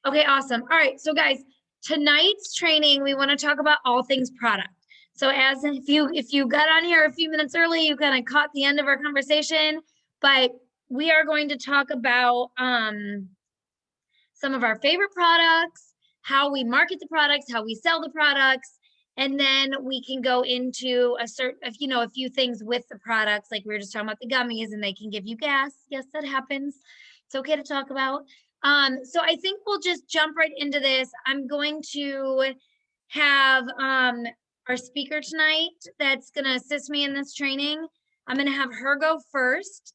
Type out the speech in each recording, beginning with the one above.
Okay, awesome. All right, so guys, tonight's training, we want to talk about all things product. So as if you got on here a few minutes early, you kind of caught the end of our conversation, but we are going to talk about some of our favorite products, how we market the products, how we sell the products, and then we can go into a few things with the products, like we were just talking about the gummies, and they can give you gas. Yes, that happens. It's okay to talk about. So I think we'll just jump right into this. I'm going to have our speaker tonight that's going to assist me in this training. I'm going to have her go first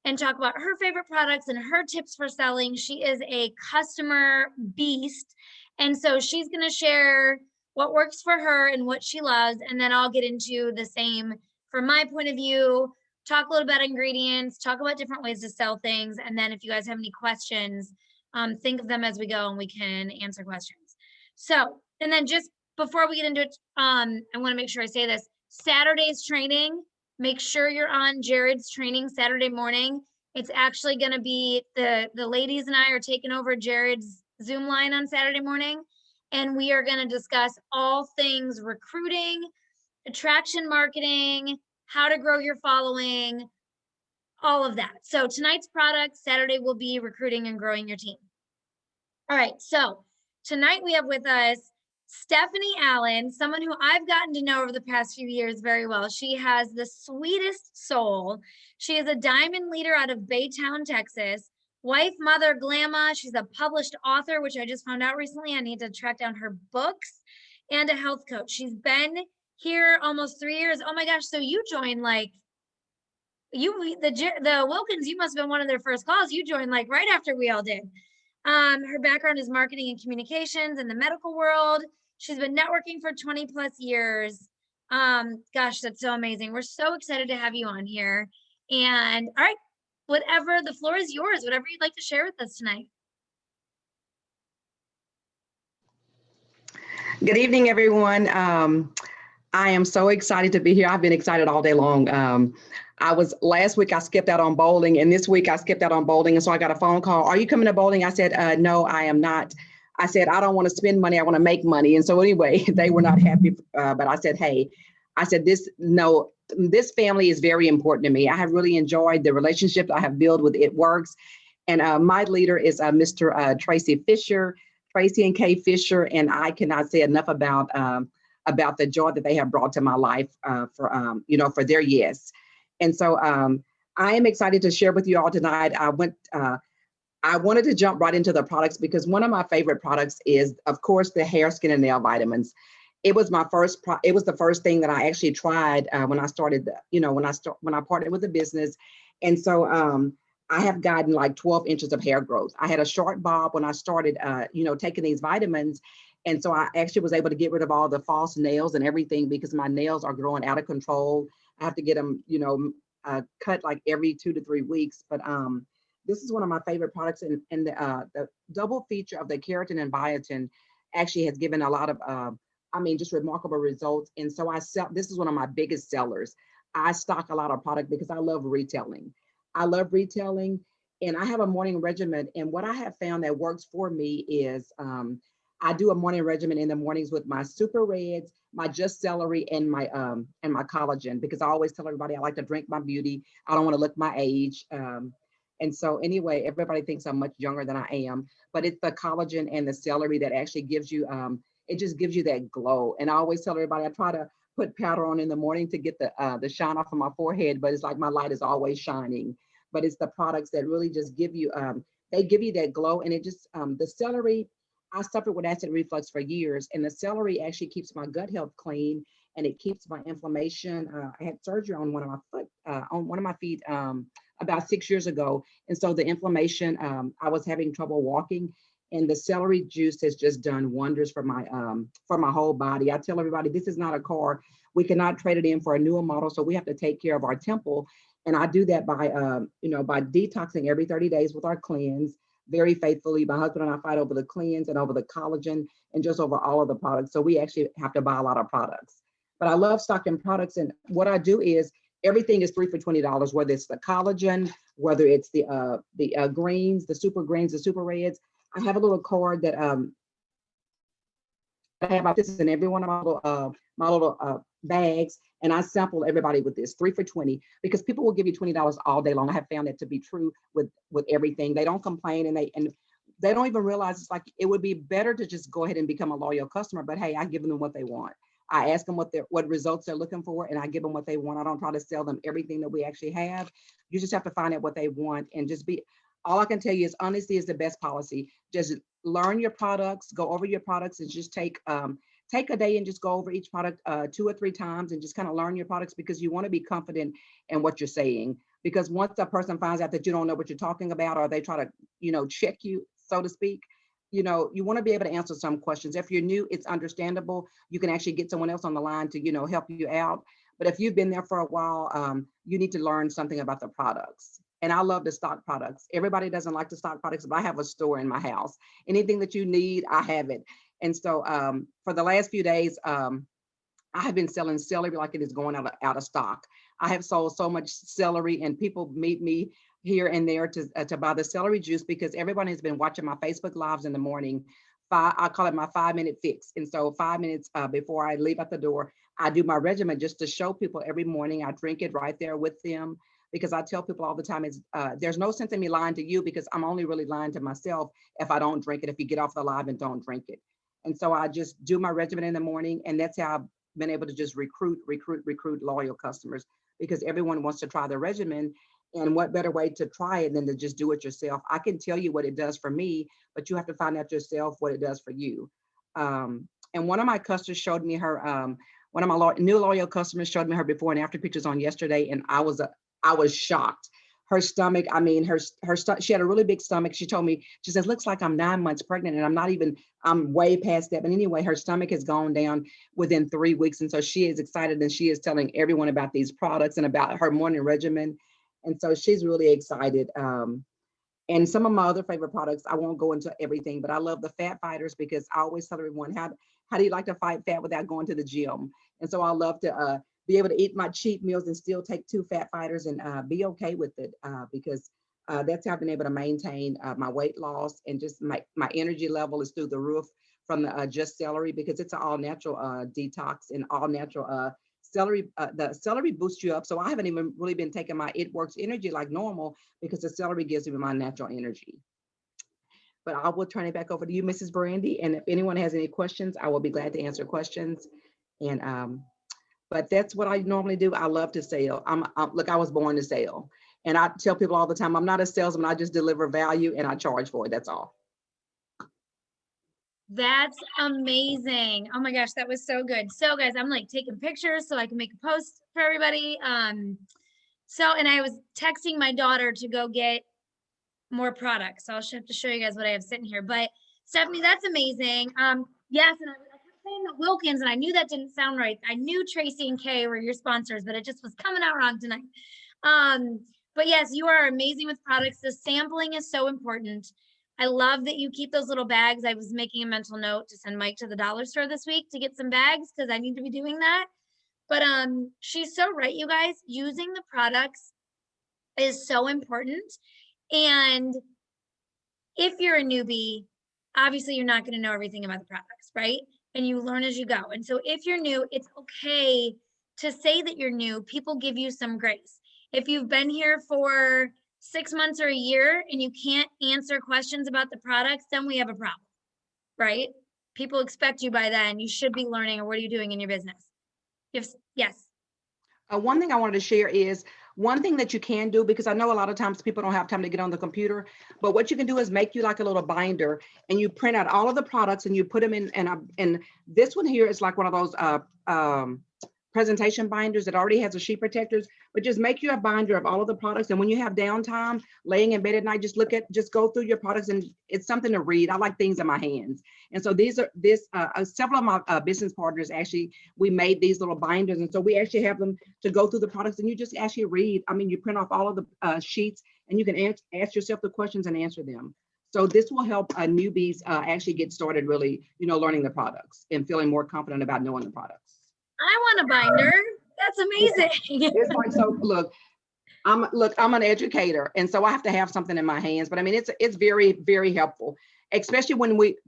and talk about her favorite products and her tips for selling. She is a customer beast. And so she's going to share what works for her and what she loves. And then I'll get into the same from my point of view, talk a little about ingredients, talk about different ways to sell things. And then if you guys have any questions, think of them as we go and we can answer questions. So, and then just before we get into it, I want to make sure I say this. Saturday's training, make sure you're on Jared's training Saturday morning. It's actually going to be the ladies and I are taking over Jared's Zoom line on Saturday morning, and we are going to discuss all things recruiting, attraction marketing, how to grow your following, all of that. So tonight's product, Saturday will be recruiting and growing your team. All right, so tonight we have with us Stephanie Allen, someone who I've gotten to know over the past few years very well. She has the sweetest soul. She is a diamond leader out of Baytown, Texas. Wife, mother, glamma. She's a published author, which I just found out recently. I need to track down her books, and a health coach. She's been here almost 3 years. Oh my gosh, so you joined the Wilkins, you must have been one of their first calls. You joined like right after we all did. Her background is marketing and communications in the medical world. She's been networking for 20 plus years. Gosh, that's so amazing. We're so excited to have you on here. And all right, whatever, the floor is yours, whatever you'd like to share with us tonight. Good evening, everyone. I am so excited to be here. I've been excited all day long. Last week I skipped out on bowling, and this week I skipped out on bowling. And so I got a phone call. Are you coming to bowling? I said, no, I am not. I said, I don't want to spend money. I want to make money. And so anyway, they were not happy. But I said, hey, this family is very important to me. I have really enjoyed the relationship I have built with It Works. And my leader is Mr. Tracy Fisher, Tracy and Kay Fisher. And I cannot say enough about the joy that they have brought to my life for their yes. And so I am excited to share with you all tonight. I wanted to jump right into the products because one of my favorite products is, of course, the hair, skin, and nail vitamins. It was the first thing that I actually tried when I started, when I partnered with the business. And so I have gotten like 12 inches of hair growth. I had a short bob when I started, taking these vitamins. And so I actually was able to get rid of all the false nails and everything because my nails are growing out of control. I have to get them, cut like every 2 to 3 weeks. But this is one of my favorite products. And the double feature of the keratin and biotin actually has given a lot of, just remarkable results. And so this is one of my biggest sellers. I stock a lot of product because I love retailing. And I have a morning regimen. And what I have found that works for me is I do a morning regimen in the mornings with my super reds, my just celery, and my collagen, because I always tell everybody I like to drink my beauty. I don't want to look my age. And so anyway, everybody thinks I'm much younger than I am, but it's the collagen and the celery that actually gives you, it just gives you that glow. And I always tell everybody I try to put powder on in the morning to get the shine off of my forehead, but it's like my light is always shining. But it's the products that really just give you, they give you that glow. And it just, the celery, I suffered with acid reflux for years, and the celery actually keeps my gut health clean, and it keeps my inflammation. I had surgery on one of my feet about 6 years ago, and so the inflammation, I was having trouble walking, and the celery juice has just done wonders for my whole body. I tell everybody this is not a car. We cannot trade it in for a newer model, so we have to take care of our temple, and I do that by by detoxing every 30 days with our cleanse. Very faithfully. My husband and I fight over the cleanse and over the collagen and just over all of the products. So we actually have to buy a lot of products. But I love stocking products. And what I do is everything is 3 for $20, whether it's the collagen, whether it's the greens, the super greens, the super reds. I have a little card that I have about this in every one of my little bags, and I sample everybody with this 3 for $20 because people will give you $20 all day long. I have found that to be true with everything. They don't complain, and they don't even realize it's like it would be better to just go ahead and become a loyal customer. But hey, I give them what they want. I ask them what results they're looking for, and I give them what they want. I don't try to sell them everything that we actually have. You just have to find out what they want and just be. All I can tell you is honesty is the best policy. Just learn your products, go over your products, and just take a day and just go over each product 2 or 3 times and just kind of learn your products, because you want to be confident in what you're saying. Because once a person finds out that you don't know what you're talking about, or they try to, check you, so to speak, you want to be able to answer some questions. If you're new, it's understandable. You can actually get someone else on the line to, help you out. But if you've been there for a while, you need to learn something about the products. And I love to stock products. Everybody doesn't like to stock products, but I have a store in my house. Anything that you need, I have it. And so for the last few days, I have been selling celery like it is going out of stock. I have sold so much celery, and people meet me here and there to buy the celery juice, because everyone has been watching my Facebook lives in the morning. I call it my 5-minute fix. And so 5 minutes before I leave out the door, I do my regimen just to show people every morning. I drink it right there with them, because I tell people all the time, there's no sense in me lying to you, because I'm only really lying to myself if I don't drink it, if you get off the live and don't drink it. And so I just do my regimen in the morning, and that's how I've been able to just recruit loyal customers, because everyone wants to try the regimen. And what better way to try it than to just do it yourself? I can tell you what it does for me, but you have to find out yourself what it does for you. And one of my customers showed me her, one of my new loyal customers showed me her before and after pictures on yesterday, and I was shocked. Her stomach, she had a really big stomach. She told me, she says, looks like I'm 9 months pregnant, and I'm way past that. But anyway, her stomach has gone down within 3 weeks. And so she is excited, and she is telling everyone about these products and about her morning regimen. And so she's really excited. And some of my other favorite products, I won't go into everything, but I love the fat fighters, because I always tell everyone, how do you like to fight fat without going to the gym? And so I love to be able to eat my cheat meals and still take 2 fat fighters and be okay with it, because that's how I've been able to maintain my weight loss, and just my energy level is through the roof from the just celery, because it's an all natural detox and all natural celery. The celery boosts you up. So I haven't even really been taking my It Works energy like normal, because the celery gives me my natural energy. But I will turn it back over to you, Mrs. Brandy. And if anyone has any questions, I will be glad to answer questions. And but that's what I normally do. I love to sell. Look, I was born to sell. And I tell people all the time, I'm not a salesman. I just deliver value, and I charge for it. That's all. That's amazing. Oh my gosh, that was so good. So guys, I'm like taking pictures so I can make a post for everybody. And I was texting my daughter to go get more products. So I'll have to show you guys what I have sitting here. But Stephanie, that's amazing. Yes, and I kept saying the Wilkins, and I knew that didn't sound right. I knew Tracy and Kay were your sponsors, but it just was coming out wrong tonight. But yes, you are amazing with products. The sampling is so important. I love that you keep those little bags. I was making a mental note to send Mike to the dollar store this week to get some bags, because I need to be doing that. But she's so right, you guys. Using the products is so important. And if you're a newbie, obviously you're not going to know everything about the products, right? And you learn as you go. And so if you're new, it's okay to say that you're new. People give you some grace. If you've been here for 6 months or a year and you can't answer questions about the products, then we have a problem, right? People expect you by then. You should be learning, or what are you doing in your business? Yes. One thing I wanted to share is one thing that you can do, because I know a lot of times people don't have time to get on the computer, but what you can do is make you like a little binder, and you print out all of the products and you put them in. And this one here is like one of those presentation binders that already has the sheet protectors, but just make you a binder of all of the products. And when you have downtime laying in bed at night, just go through your products, and it's something to read. I like things in my hands. And so several of my business partners, actually, we made these little binders. And so we actually have them to go through the products, and you just actually read. I mean, you print off all of the sheets, and you can ask yourself the questions and answer them. So this will help newbies actually get started really, learning the products and feeling more confident about knowing the products. I want a binder. That's amazing. It's like, so look, I'm an educator, and so I have to have something in my hands. But I mean, it's very, very helpful. especially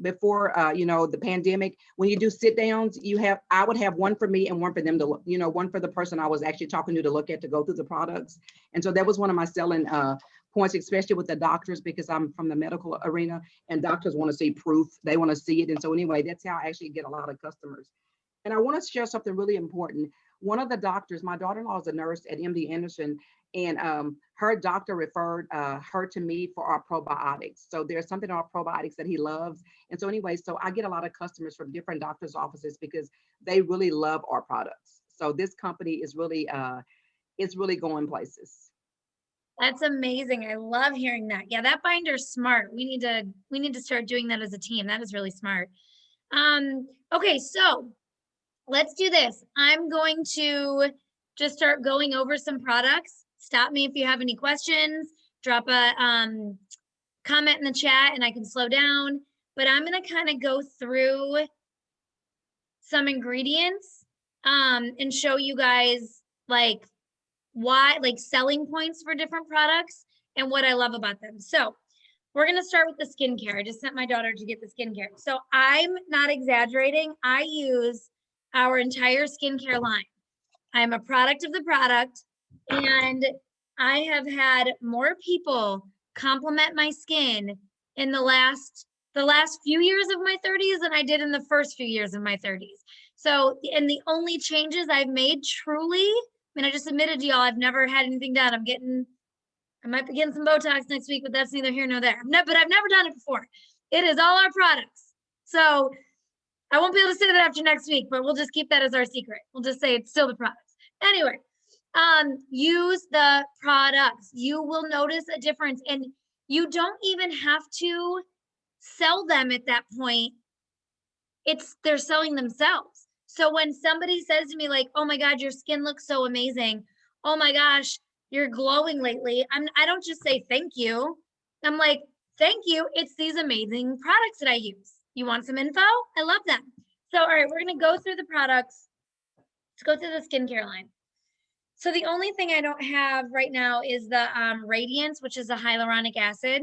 before the pandemic, when you do sit downs, I would have one for me and one for them to, one for the person I was actually talking to look at, to go through the products. And so that was one of my selling points, especially with the doctors, because I'm from the medical arena and doctors want to see proof. They want to see it. And so anyway, that's how I actually get a lot of customers. And I want to share something really important. One of the doctors, my daughter-in-law is a nurse at MD Anderson, and her doctor referred her to me for our probiotics. So there's something in our probiotics that he loves. And so anyway, so I get a lot of customers from different doctors' offices because they really love our products. So this company is really, it's really going places. That's amazing. I love hearing that. Yeah, that binder's smart. We need to start doing that as a team. That is really smart. Okay, so let's do this. I'm going to just start going over some products. Stop me if you have any questions. Drop a comment in the chat and I can slow down. But I'm going to kind of go through some ingredients and show you guys like selling points for different products and what I love about them. So we're going to start with the skincare. I just sent my daughter to get the skincare. So I'm not exaggerating. I use our entire skincare line. I'm a product of the product, and I have had more people compliment my skin in the last few years of my 30s than I did in the first few years of my 30s. So, and the only changes I've made truly, I just admitted to y'all, I've never had anything done. I might be getting some Botox next week, but that's neither here nor there. But I've never done it before. It is all our products. So I won't be able to say that after next week, but we'll just keep that as our secret. We'll just say it's still the products. Anyway, use the products. You will notice a difference, and you don't even have to sell them at that point. They're selling themselves. So when somebody says to me like, oh my God, your skin looks so amazing. Oh my gosh, you're glowing lately. I don't just say thank you. I'm like, thank you. It's these amazing products that I use. You want some info? I love them. So, all right, we're going to go through the products. Let's go through the skincare line. So the only thing I don't have right now is the Radiance, which is a hyaluronic acid,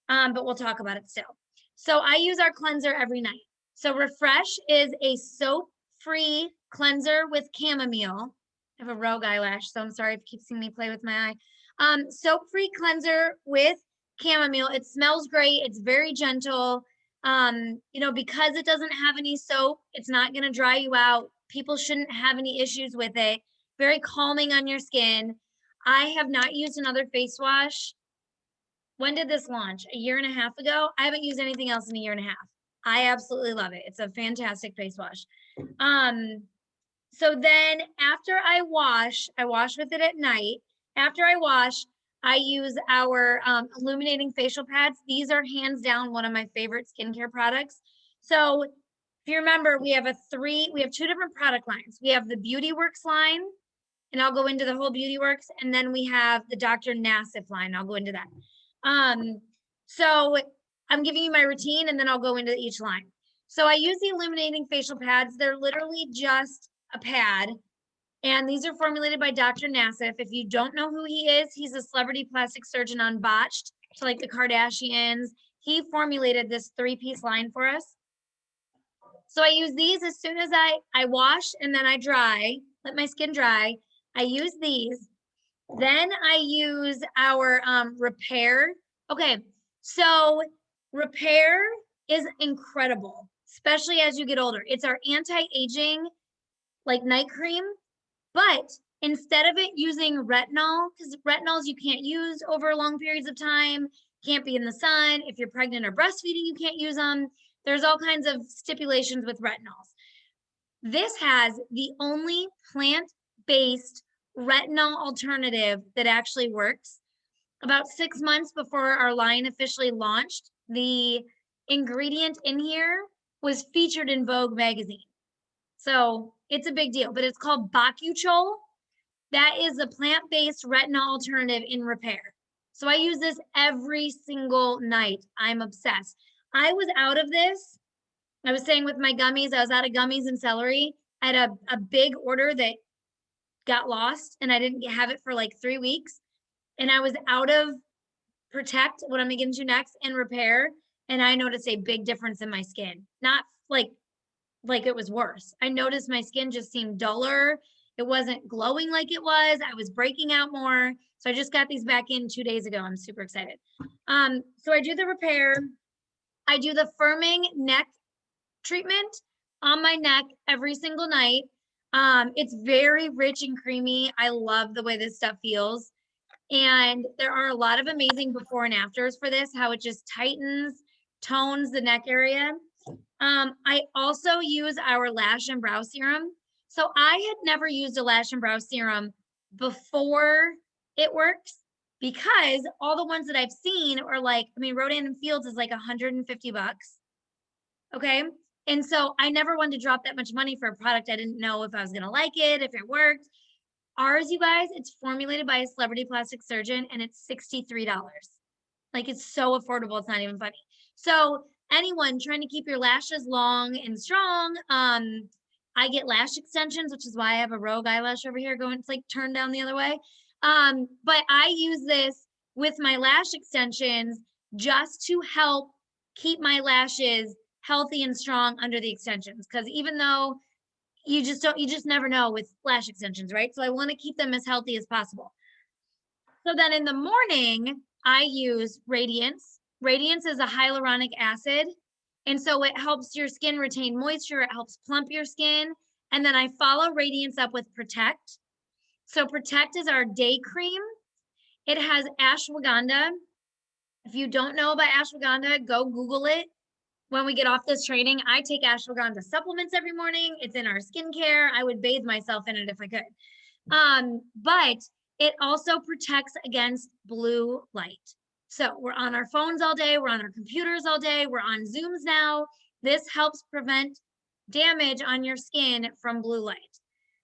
but we'll talk about it still. So I use our cleanser every night. So Refresh is a soap-free cleanser with chamomile. I have a rogue eyelash, so I'm sorry if you keep seeing me play with my eye. Soap-free cleanser with chamomile. It smells great. It's very gentle. Because it doesn't have any soap, it's not going to dry you out. People shouldn't have any issues with it. Very calming on your skin. I have not used another face wash. When did this launch? A year and a half ago? I haven't used anything else in a year and a half. I absolutely love it. It's a fantastic face wash. So then after I wash with it at night. After I wash, I use our Illuminating facial pads. These are hands down one of my favorite skincare products. So if you remember, we have two different product lines. We have the Beauty Works line, and I'll go into the whole Beauty Works, and then we have the Dr. Nassif line. I'll go into that. So I'm giving you my routine, and then I'll go into each line. So I use the Illuminating facial pads. They're literally just a pad. And these are formulated by Dr. Nassif. If you don't know who he is, he's a celebrity plastic surgeon on Botched, so like the Kardashians. He formulated this 3-piece line for us. So I use these as soon as I wash and then I dry, let my skin dry. I use these. Then I use our Repair. Okay, so Repair is incredible, especially as you get older. It's our anti-aging like night cream. But instead of it using retinol, because retinols you can't use over long periods of time, can't be in the sun. If you're pregnant or breastfeeding, you can't use them. There's all kinds of stipulations with retinols. This has the only plant-based retinol alternative that actually works. About 6 months before our line officially launched, the ingredient in here was featured in Vogue magazine. So it's a big deal, but it's called Bakuchol. That is a plant-based retinol alternative in Repair. So I use this every single night. I'm obsessed. I was out of this. I was saying with my gummies, I was out of gummies and celery. I had a big order that got lost and I didn't have it for like 3 weeks. And I was out of Protect, what I'm gonna get into next, and Repair. and I noticed a big difference in my skin. Not like it was worse. I noticed my skin just seemed duller. It wasn't glowing like it was. I was breaking out more. So I just got these back in 2 days ago. I'm super excited. So I do the repair. I do the firming neck treatment on my neck every single night. It's very rich and creamy. I love the way this stuff feels. And there are a lot of amazing before and afters for this, how it just tightens, tones the neck area. I also use our Lash and Brow Serum. So I had never used a Lash and Brow Serum before it works, because all the ones that I've seen are like, I mean, Rodan and Fields is like $150. Okay. And so I never wanted to drop that much money for a product I didn't know if I was going to like it, if it worked. Ours, you guys, it's formulated by a celebrity plastic surgeon, and it's $63. Like, it's so affordable. It's not even funny. So anyone trying to keep your lashes long and strong, I get lash extensions, which is why I have a rogue eyelash over here going, it's like turned down the other way. But I use this with my lash extensions just to help keep my lashes healthy and strong under the extensions. Because even though you just never know with lash extensions, right? So I want to keep them as healthy as possible. So then in the morning, I use Radiance. Radiance is a hyaluronic acid. And so it helps your skin retain moisture. It helps plump your skin. And then I follow Radiance up with Protect. So Protect is our day cream. It has ashwagandha. If you don't know about ashwagandha, go Google it. When we get off this training, I take ashwagandha supplements every morning. It's in our skincare. I would bathe myself in it if I could. But it also protects against blue light. So we're on our phones all day. We're on our computers all day. We're on Zooms now. This helps prevent damage on your skin from blue light.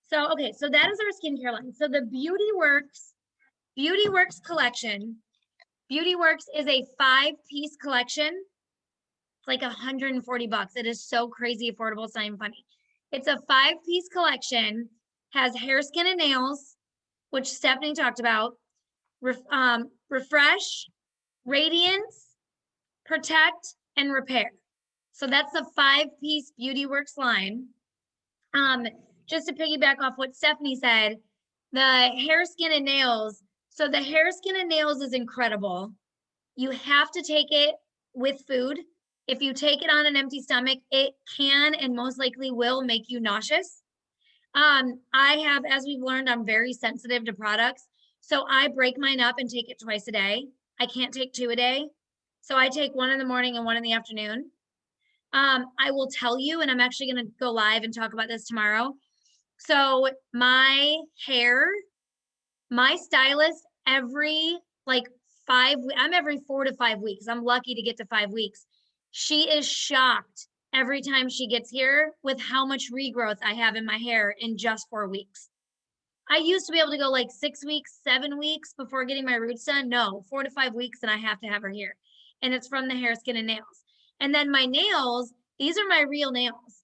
So, okay, so that is our skincare line. So the Beauty Works collection. Beauty Works is a 5-piece collection. It's like $140. It is so crazy affordable. It's not even funny. It's a 5-piece collection, has hair, skin, and nails, which Stephanie talked about. Refresh, Radiance, Protect, and Repair. So that's the 5-piece Beauty Works line. Just to piggyback off what Stephanie said, the hair, skin, and nails. So the hair, skin, and nails is incredible. You have to take it with food. If you take it on an empty stomach, it can and most likely will make you nauseous. I have, as we've learned, I'm very sensitive to products. So I break mine up and take it twice a day. I can't take 2 a day. So I take 1 in the morning and 1 in the afternoon. I will tell you, and I'm actually going to go live and talk about this tomorrow. So my hair, my stylist, every I'm every 4 to 5 weeks. I'm lucky to get to 5 weeks. She is shocked every time she gets here with how much regrowth I have in my hair in just 4 weeks. I used to be able to go like 6 weeks, 7 weeks before getting my roots done. No, 4 to 5 weeks and I have to have her here. And it's from the hair, skin, and nails. And then my nails, these are my real nails.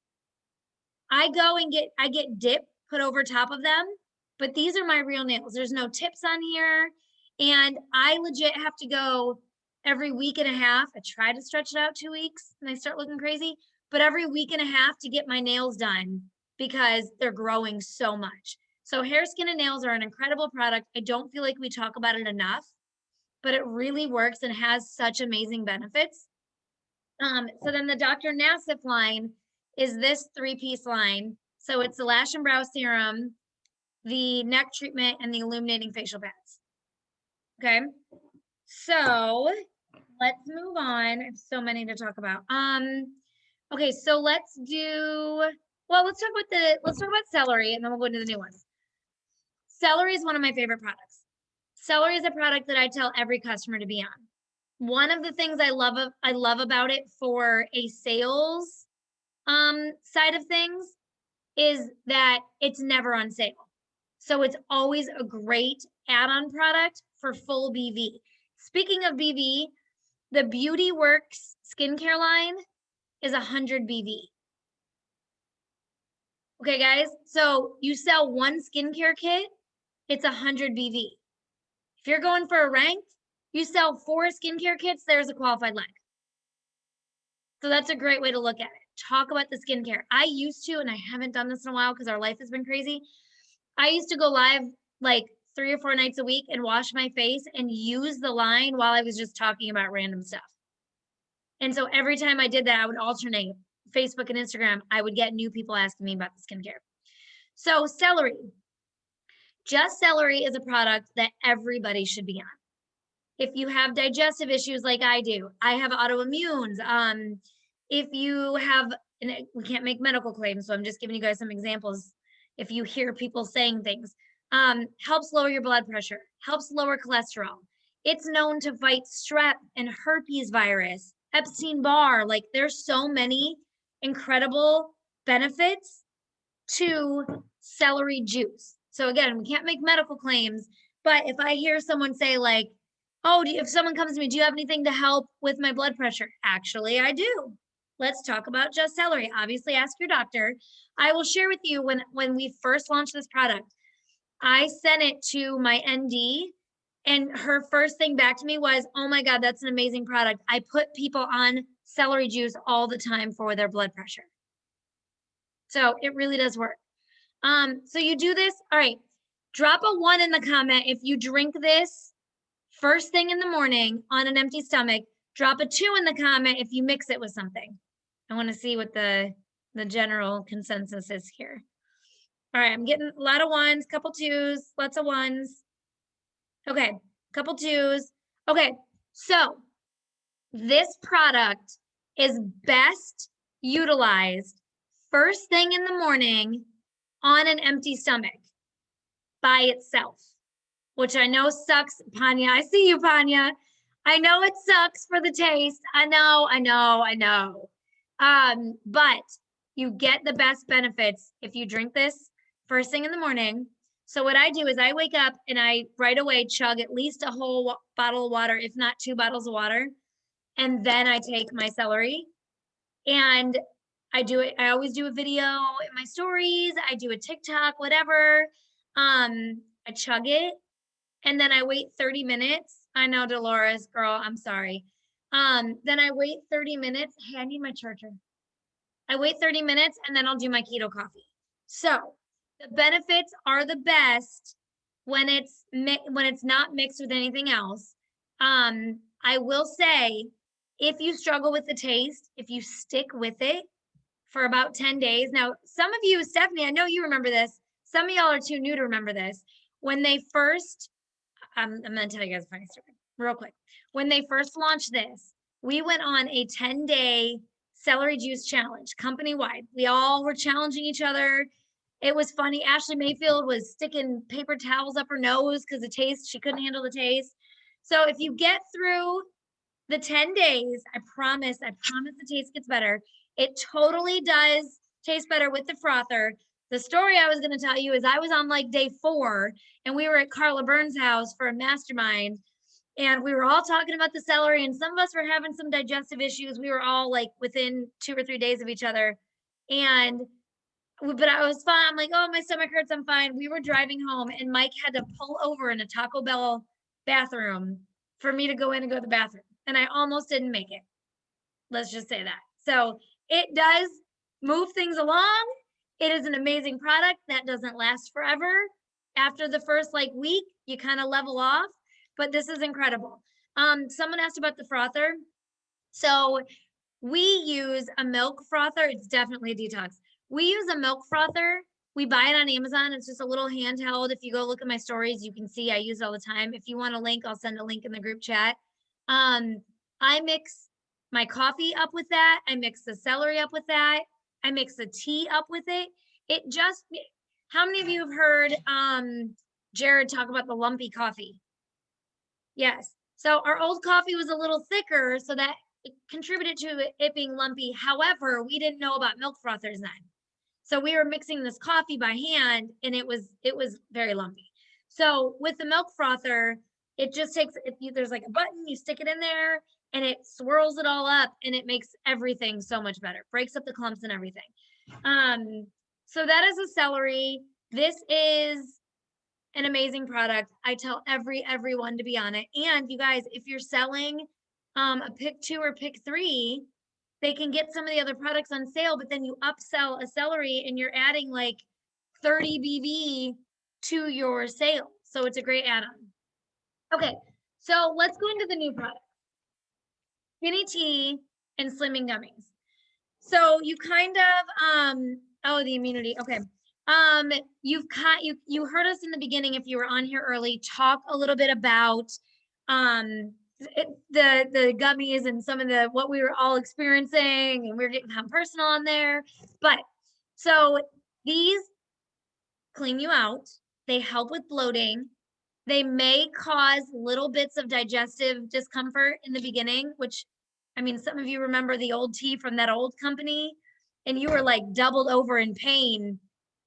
I go and I get dip put over top of them, but these are my real nails. There's no tips on here. And I legit have to go every week and a half. I try to stretch it out 2 weeks and I start looking crazy, but every week and a half to get my nails done because they're growing so much. So hair, skin, and nails are an incredible product. I don't feel like we talk about it enough, but it really works and has such amazing benefits. So then the Dr. Nassif line is this 3-piece line. So it's the Lash and Brow Serum, the neck treatment, and the illuminating facial pads. Okay, so let's move on. I have so many to talk about. Okay, so let's talk about celery, and then we'll go into the new ones. Celery is one of my favorite products. Celery is a product that I tell every customer to be on. One of the things I love about it for a sales side of things is that it's never on sale. So it's always a great add-on product for full BV. Speaking of BV, the Beauty Works skincare line is 100 BV. Okay, guys, so you sell one skincare kit, it's 100 BV. If you're going for a rank, you sell 4 skincare kits, there's a qualified leg. So that's a great way to look at it. Talk about the skincare. I used to, and I haven't done this in a while because our life has been crazy. I used to go live like 3 or 4 nights a week and wash my face and use the line while I was just talking about random stuff. And so every time I did that, I would alternate Facebook and Instagram. I would get new people asking me about the skincare. So celery. Just celery is a product that everybody should be on. If you have digestive issues like I do, I have autoimmunes. If you have, and we can't make medical claims, so I'm just giving you guys some examples. If you hear people saying things, helps lower your blood pressure, helps lower cholesterol. It's known to fight strep and herpes virus, Epstein-Barr. Like there's so many incredible benefits to celery juice. So again, we can't make medical claims, but if I hear someone say like, oh, if someone comes to me, do you have anything to help with my blood pressure? Actually, I do. Let's talk about just celery. Obviously, ask your doctor. I will share with you when we first launched this product, I sent it to my ND and her first thing back to me was, oh my God, that's an amazing product. I put people on celery juice all the time for their blood pressure. So it really does work. So you do this. All right. Drop a 1 in the comment if you drink this first thing in the morning on an empty stomach. Drop a 2 in the comment if you mix it with something. I want to see what the general consensus is here. All right, I'm getting a lot of 1s, couple 2s, lots of 1s. Okay, couple 2s. Okay, so this product is best utilized first thing in the morning on an empty stomach by itself, which I know sucks. Panya, I see you, Panya. I know it sucks for the taste. I know. But you get the best benefits if you drink this first thing in the morning. So what I do is I wake up and I right away chug at least a whole bottle of water, if not 2 bottles of water. And then I take my celery and I do it. I always do a video in my stories. I do a TikTok, whatever. I chug it and then I wait 30 minutes. I know, Dolores, girl, I'm sorry. Then I wait 30 minutes. Hey, I need my charger. I wait 30 minutes and then I'll do my keto coffee. So the benefits are the best when it's not mixed with anything else. I will say, if you struggle with the taste, if you stick with it for about 10 days. Now, some of you, Stephanie, I know you remember this. Some of y'all are too new to remember this. When they first, I'm going to tell you guys a funny story real quick. When they first launched this, we went on a 10-day celery juice challenge, company-wide. We all were challenging each other. It was funny. Ashley Mayfield was sticking paper towels up her nose because the taste, she couldn't handle the taste. So if you get through the 10 days, I promise the taste gets better. It totally does taste better with the frother. The story I was going to tell you is I was on like day 4 and we were at Carla Burns' house for a mastermind and we were all talking about the celery and some of us were having some digestive issues. We were all like within 2 or 3 days of each other. But I was fine. I'm like, oh, my stomach hurts. I'm fine. We were driving home and Mike had to pull over in a Taco Bell bathroom for me to go in and go to the bathroom. And I almost didn't make it. Let's just say that. So it does move things along. It is an amazing product that doesn't last forever. After the first like week, you kind of level off, but this is incredible. Someone asked about the frother. So we use a milk frother. It's definitely a detox. We use a milk frother. We buy it on Amazon. It's just a little handheld. If you go look at my stories, you can see I use it all the time. If you want a link, I'll send a link in the group chat. I mix my coffee up with that. I mix the celery up with that. I mix the tea up with it. How many of you have heard Jared talk about the lumpy coffee? Yes. So our old coffee was a little thicker, so that it contributed to it being lumpy. However, we didn't know about milk frothers then. So we were mixing this coffee by hand and it was very lumpy. So with the milk frother, it just takes, there's like a button, you stick it in there and it swirls it all up and it makes everything so much better. Breaks up the clumps and everything. So that is a celery. This is an amazing product. I tell everyone to be on it. And you guys, if you're selling a pick 2 or pick 3, they can get some of the other products on sale, but then you upsell a celery and you're adding like 30 BV to your sale. So it's a great add-on. Okay, so let's go into the new product. Skinny tea and slimming gummies. So you kind of, oh, the immunity. Okay. You heard us in the beginning, if you were on here early, talk a little bit about the gummies and some of the what we were all experiencing, and we were getting kind of personal on there. But so these clean you out, they help with bloating, they may cause little bits of digestive discomfort in the beginning, which, I mean, some of you remember the old tea from that old company, and you were like doubled over in pain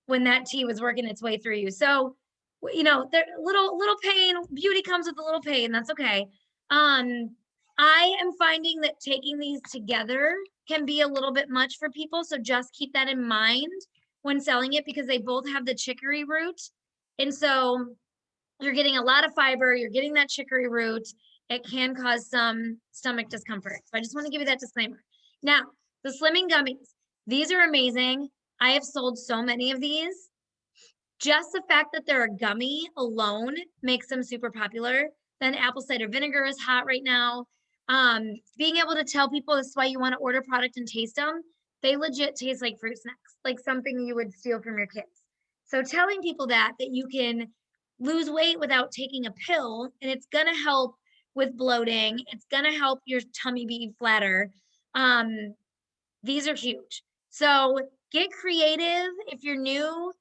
when that tea was working its way through you. So, you know, there little pain, beauty comes with a little pain. That's okay. I am finding that taking these together can be a little bit much for people. So just keep that in mind when selling it, because they both have the chicory root. And so you're getting a lot of fiber, you're getting that chicory root. It can cause some stomach discomfort. So I just want to give you that disclaimer. Now, the slimming gummies, these are amazing. I have sold so many of these. Just the fact that they're a gummy alone makes them super popular. Then apple cider vinegar is hot right now. Being able to tell people, this is why you want to order product and taste them. They legit taste like fruit snacks, like something you would steal from your kids. So telling people that you can lose weight without taking a pill, and it's going to help with bloating. It's going to help your tummy be flatter. These are huge. So get creative. If you're new,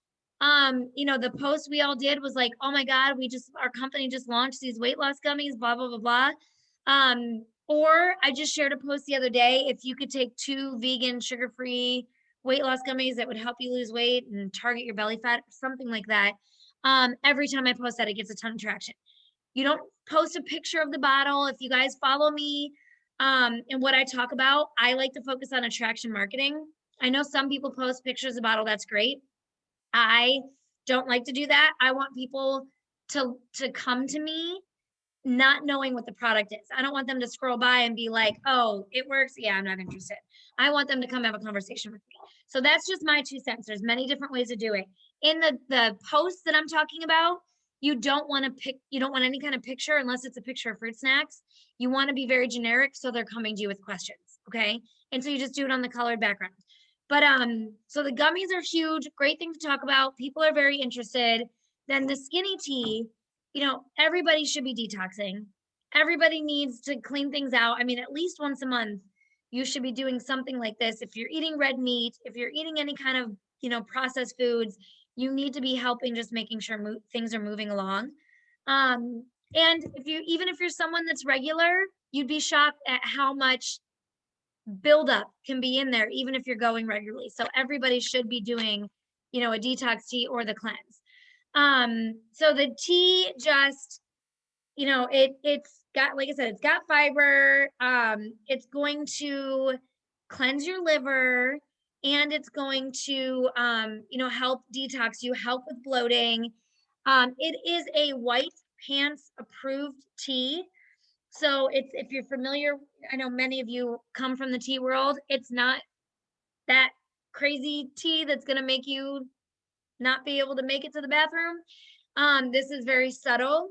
you know, the post we all did was like, oh my God, our company just launched these weight loss gummies, blah, blah, blah, blah. Or I just shared a post the other day. If you could take 2 vegan, sugar-free weight loss gummies that would help you lose weight and target your belly fat, something like that. Every time I post that, it gets a ton of traction. You don't post a picture of the bottle. If you guys follow me and what I talk about, I like to focus on attraction marketing. I know some people post pictures of the bottle. That's great. I don't like to do that. I want people to come to me not knowing what the product is. I don't want them to scroll by and be like, oh, it works. Yeah, I'm not interested. I want them to come have a conversation with me. So that's just my 2 cents. There's many different ways to do it. In the posts that I'm talking about, you don't want any kind of picture unless it's a picture of fruit snacks. You want to be very generic, so they're coming to you with questions, okay? And so you just do it on the colored background. But so the gummies are huge, great thing to talk about. People are very interested. Then the skinny tea, you know, everybody should be detoxing. Everybody needs to clean things out. I mean, at least once a month, you should be doing something like this. If you're eating red meat, if you're eating any kind of, you know, processed foods, you need to be helping, just making sure things are moving along. And even if you're someone that's regular, you'd be shocked at how much buildup can be in there, even if you're going regularly. So everybody should be doing, you know, a detox tea or the cleanse. So the tea just, you know, it's got, like I said, it's got fiber. It's going to cleanse your liver, and it's going to, you know, help detox you, help with bloating. It is a white pants approved tea. So if you're familiar, I know many of you come from the tea world. It's not that crazy tea that's going to make you not be able to make it to the bathroom. This is very subtle,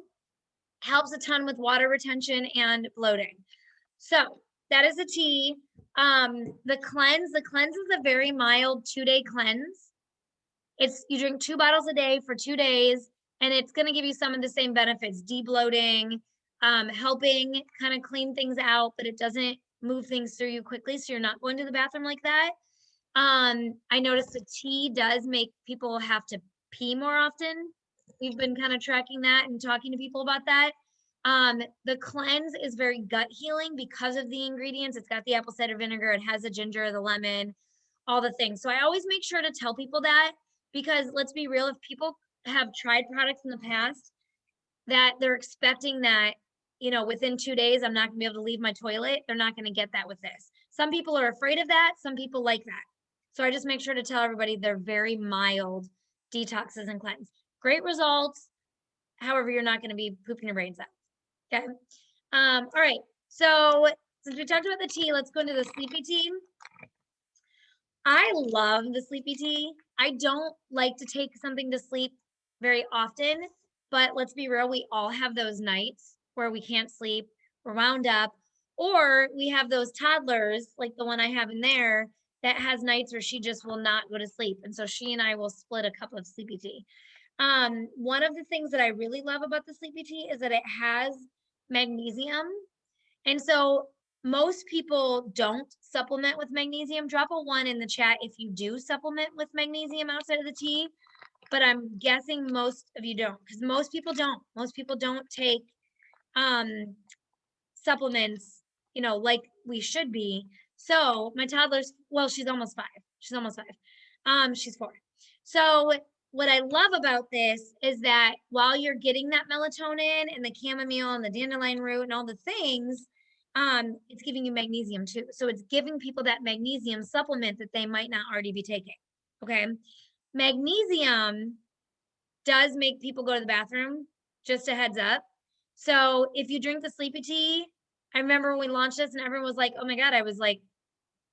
helps a ton with water retention and bloating. So that is a tea. The cleanse is a very mild 2-day cleanse. You drink 2 bottles a day for 2 days, and it's going to give you some of the same benefits, debloating, helping kind of clean things out, but it doesn't move things through you quickly, so you're not going to the bathroom like that. I noticed the tea does make people have to pee more often. We've been kind of tracking that and talking to people about that. The cleanse is very gut healing because of the ingredients. It's got the apple cider vinegar, it has the ginger, the lemon, all the things. So I always make sure to tell people that, because let's be real, if people have tried products in the past that they're expecting that, you know, within 2 days, I'm not gonna be able to leave my toilet, they're not gonna get that with this. Some people are afraid of that. Some people like that. So I just make sure to tell everybody they're very mild detoxes and cleanse. Great results. However, you're not going to be pooping your brains out. Okay. All right. So since we talked about the tea, let's go into the sleepy tea. I love the sleepy tea. I don't like to take something to sleep very often, but let's be real, we all have those nights where we can't sleep, we're wound up, or we have those toddlers, like the one I have in there, that has nights where she just will not go to sleep. And so she and I will split a cup of sleepy tea. One of the things that I really love about the sleepy tea is that it has magnesium. And so most people don't supplement with magnesium. Drop a 1 in the chat if you do supplement with magnesium outside of the tea, but I'm guessing most of you don't, because most people don't. Most people don't take supplements, you know, like we should be. So my toddler's, well, she's almost 5. She's almost 5. She's 4. So what I love about this is that while you're getting that melatonin and the chamomile and the dandelion root and all the things, it's giving you magnesium too. So it's giving people that magnesium supplement that they might not already be taking. Okay. Magnesium does make people go to the bathroom, just a heads up. So if you drink the sleepy tea, I remember when we launched this and everyone was like, oh my God, I was like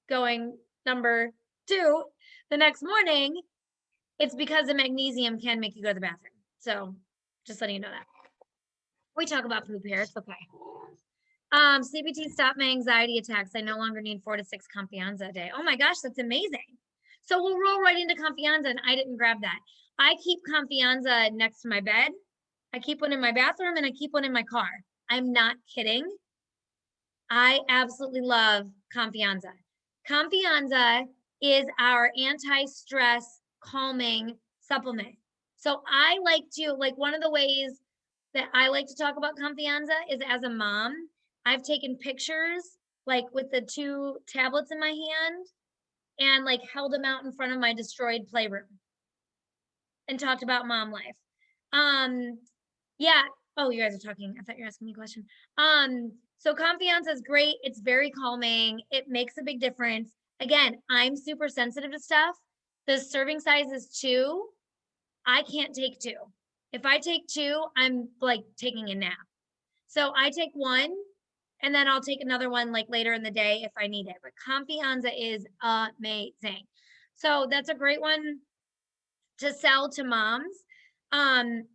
going number 2 the next morning. It's because the magnesium can make you go to the bathroom. So just letting you know that. We talk about poop here. It's okay. Sleepy tea stopped my anxiety attacks. I no longer need 4 to 6 Confianza a day. Oh my gosh, that's amazing. So we'll roll right into Confianza, and I didn't grab that. I keep Confianza next to my bed. I keep one in my bathroom, and I keep one in my car. I'm not kidding. I absolutely love Confianza. Confianza is our anti-stress calming supplement. So I like to, like, one of the ways that I like to talk about Confianza is as a mom, I've taken pictures like with the 2 tablets in my hand and like held them out in front of my destroyed playroom and talked about mom life. Yeah. Oh, you guys are talking. I thought you were asking me a question. So Confianza is great. It's very calming. It makes a big difference. Again, I'm super sensitive to stuff. The serving size is 2. I can't take 2. If I take 2, I'm like taking a nap. So I take 1 and then I'll take another one like later in the day if I need it. But Confianza is amazing. So that's a great one to sell to moms. I've done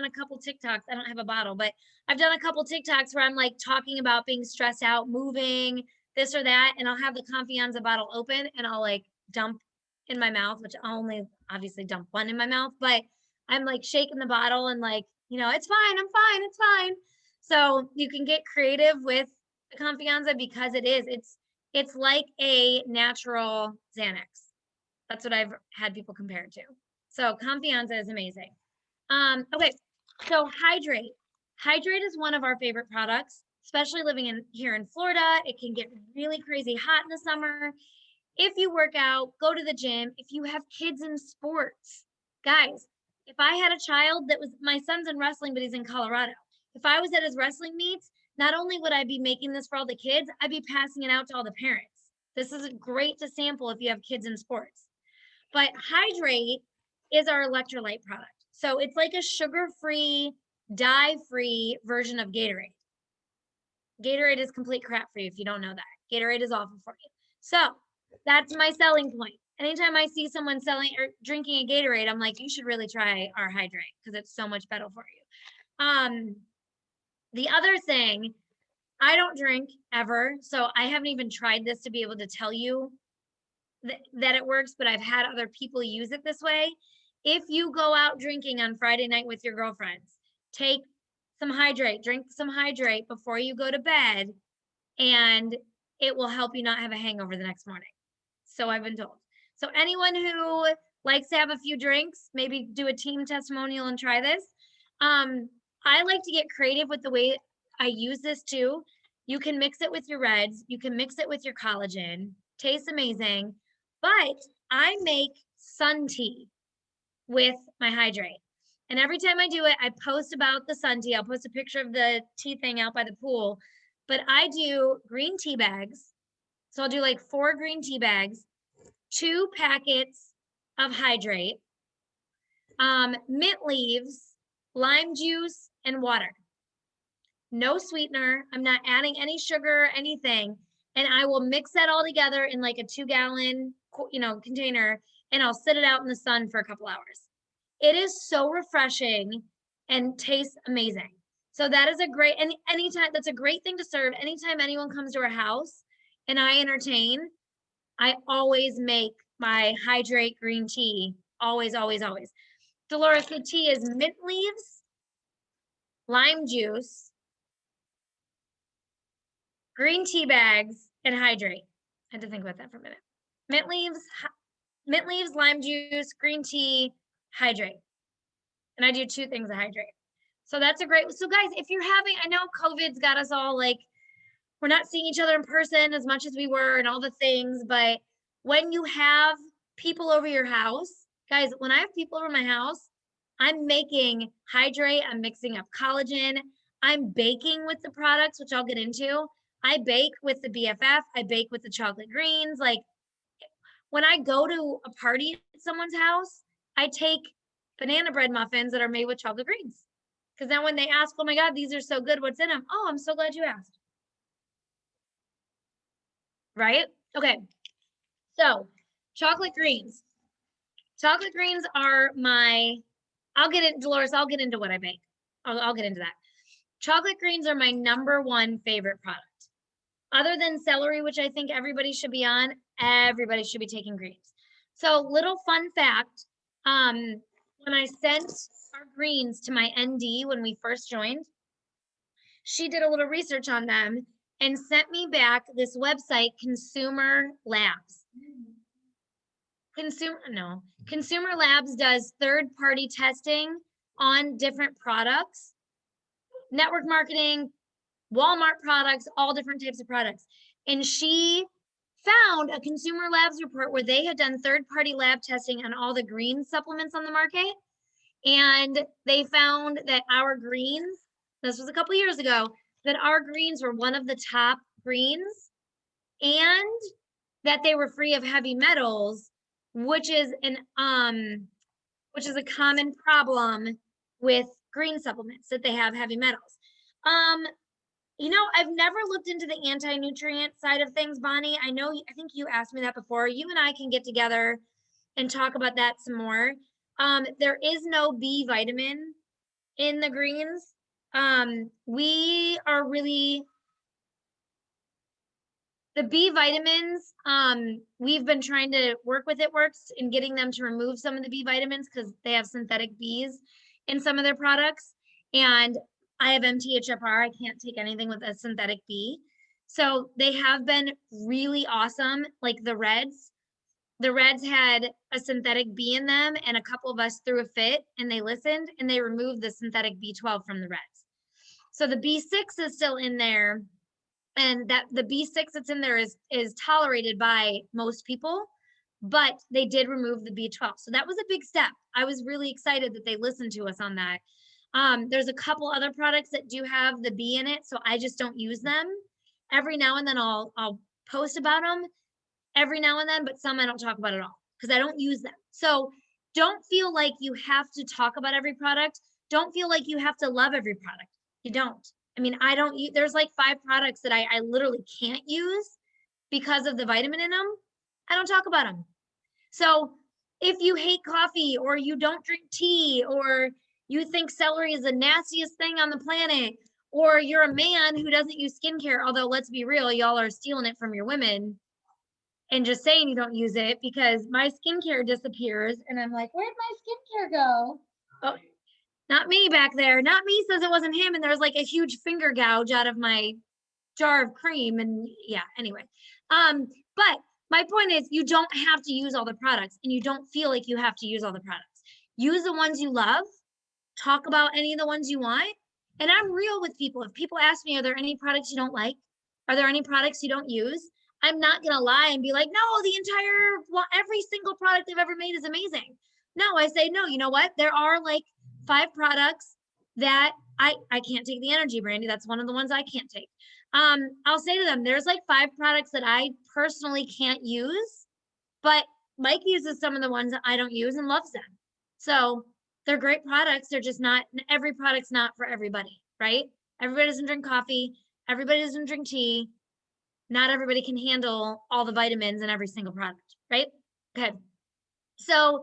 a couple TikToks. I don't have a bottle, but I've done a couple TikToks where I'm like talking about being stressed out, moving, this or that, and I'll have the Confianza bottle open and I'll like dump in my mouth, which I'll only obviously dump 1 in my mouth, but I'm like shaking the bottle and like, you know, it's fine, I'm fine, it's fine. So you can get creative with the Confianza because it's like a natural Xanax. That's what I've had people compare it to. So Confianza is amazing. Okay, so Hydrate. Hydrate is one of our favorite products, especially living here in Florida. It can get really crazy hot in the summer. If you work out, go to the gym. If you have kids in sports, guys, if I had a child that was, my son's in wrestling, but he's in Colorado. If I was at his wrestling meets, not only would I be making this for all the kids, I'd be passing it out to all the parents. This is great to sample if you have kids in sports. But Hydrate is our electrolyte product. So it's like a sugar-free, dye-free version of Gatorade. Gatorade is complete crap for you if you don't know that. Gatorade is awful for you. So that's my selling point. Anytime I see someone selling or drinking a Gatorade, I'm like, you should really try our Hydrate because it's so much better for you. The other thing, I don't drink ever, so I haven't even tried this to be able to tell you that it works, but I've had other people use it this way. If you go out drinking on Friday night with your girlfriends, take some Hydrate, drink some Hydrate before you go to bed, and it will help you not have a hangover the next morning. So I've been told. So anyone who likes to have a few drinks, maybe do a team testimonial and try this. I like to get creative with the way I use this too. You can mix it with your reds. You can mix it with your collagen. Tastes amazing. But I make sun tea with my Hydrate. And every time I do it, I post about the sun tea. I'll post a picture of the tea thing out by the pool. But I do green tea bags. So I'll do like 4 green tea bags, 2 packets of Hydrate, mint leaves, lime juice, and water. No sweetener. I'm not adding any sugar or anything. and I will mix that all together in like a 2-gallon, container, and I'll sit it out in the sun for a couple hours. It is so refreshing and tastes amazing. So that is a great, and anytime, that's a great thing to serve. Anytime anyone comes to our house and I entertain, I always make my Hydrate green tea. Always, always, always. Dolores, the tea is mint leaves, lime juice, green tea bags, and Hydrate. I had to think about that for a minute. Mint leaves, lime juice, green tea, Hydrate. And I do 2 things of Hydrate. So that's a great, so guys, if you're having, I know COVID's got us all like, we're not seeing each other in person as much as we were and all the things, but when you have people over your house, guys, when I have people over my house, I'm making Hydrate, I'm mixing up collagen, I'm baking with the products, which I'll get into. I bake with the BFF, I bake with the chocolate greens. Like when I go to a party at someone's house, I take banana bread muffins that are made with chocolate greens. Because then when they ask, oh my God, these are so good, what's in them? Oh, I'm so glad you asked. Right? Okay. So chocolate greens. Chocolate greens are I'll get into, Dolores, I'll get into what I bake. I'll get into that. Chocolate greens are my #1 favorite product. Other than celery, which I think everybody should be on, everybody should be taking greens. So little fun fact, when I sent our greens to my ND when we first joined, she did a little research on them and sent me back this website, Consumer Labs. Consumer Labs does third-party testing on different products, network marketing, Walmart products, all different types of products. And she found a Consumer Labs report where they had done third-party lab testing on all the green supplements on the market. And they found that our greens, this was a couple years ago, that our greens were one of the top greens and that they were free of heavy metals, which is a common problem with green supplements, that they have heavy metals. I've never looked into the anti-nutrient side of things, Bonnie. I think you asked me that before. You and I can get together and talk about that some more. There is no B vitamin in the greens. We are really, the B vitamins, we've been trying to work with It Works in getting them to remove some of the B vitamins because they have synthetic Bs in some of their products. And I have MTHFR. I can't take anything with a synthetic B. So they have been really awesome. Like the Reds had a synthetic B in them, and a couple of us threw a fit and they listened and they removed the synthetic B12 from the Reds. So the B6 is still in there, and that the B6 that's in there is tolerated by most people, but they did remove the B12. So that was a big step. I was really excited that they listened to us on that. There's a couple other products that do have the B in it, so I just don't use them. Every now and then I'll post about them every now and then, but some I don't talk about at all because I don't use them. So don't feel like you have to talk about every product. Don't feel like you have to love every product. You don't. I mean, I don't use, there's like 5 products that I literally can't use because of the vitamin in them. I don't talk about them. So if you hate coffee or you don't drink tea or you think celery is the nastiest thing on the planet, or you're a man who doesn't use skincare, although let's be real, y'all are stealing it from your women and just saying you don't use it, because my skincare disappears and I'm like, where'd my skincare go? Oh, not me back there. Not me says it wasn't him. And there's like a huge finger gouge out of my jar of cream. And yeah, anyway. But my point is you don't have to use all the products and you don't feel like you have to use all the products. Use the ones you love. Talk about any of the ones you want. And I'm real with people. If people ask me, are there any products you don't like? Are there any products you don't use? I'm not going to lie and be like, no, every single product they've ever made is amazing. No, I say, no, you know what? There are like 5 products that I can't take the energy, Brandy. That's one of the ones I can't take. I'll say to them, there's like 5 products that I personally can't use, but Mike uses some of the ones that I don't use and loves them. So they're great products. They're just not, every product's not for everybody, right? Everybody doesn't drink coffee. Everybody doesn't drink tea. not everybody can handle all the vitamins in every single product, right? Okay. So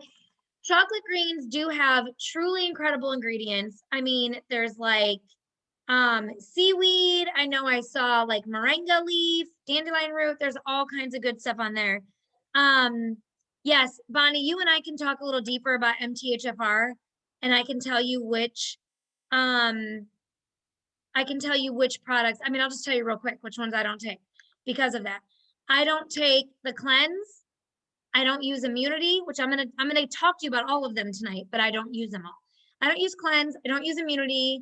chocolate greens do have truly incredible ingredients. I mean, there's like seaweed. I know I saw like moringa leaf, dandelion root. There's all kinds of good stuff on there. Yes, Bonnie, you and I can talk a little deeper about MTHFR, and I can tell you which products. I mean, I'll just tell you real quick which ones I don't take because of that. I don't take the cleanse. I don't use immunity, which I'm gonna talk to you about all of them tonight, but I don't use them all. I don't use cleanse. I don't use immunity.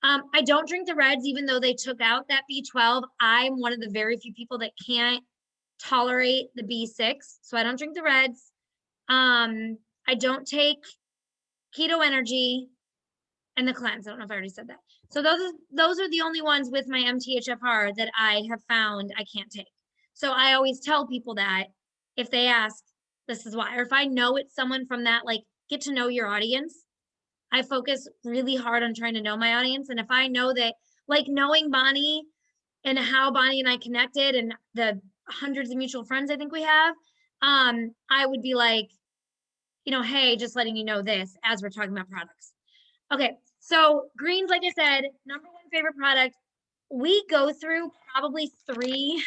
I don't drink the reds, even though they took out that B12. I'm one of the very few people that can't tolerate the B6, so I don't drink the reds. I don't take keto energy and the cleanse. I don't know if I already said that. So those are the only ones with my MTHFR that I have found I can't take. So I always tell people that if they ask, this is why. Or if I know it's someone from that, like, get to know your audience. I focus really hard on trying to know my audience. And if I know that, like, knowing Bonnie and how Bonnie and I connected and the hundreds of mutual friends I think we have, I would be like, you know, hey, just letting you know this as we're talking about products. Okay, so greens, like I said, number one favorite product. We go through probably 3,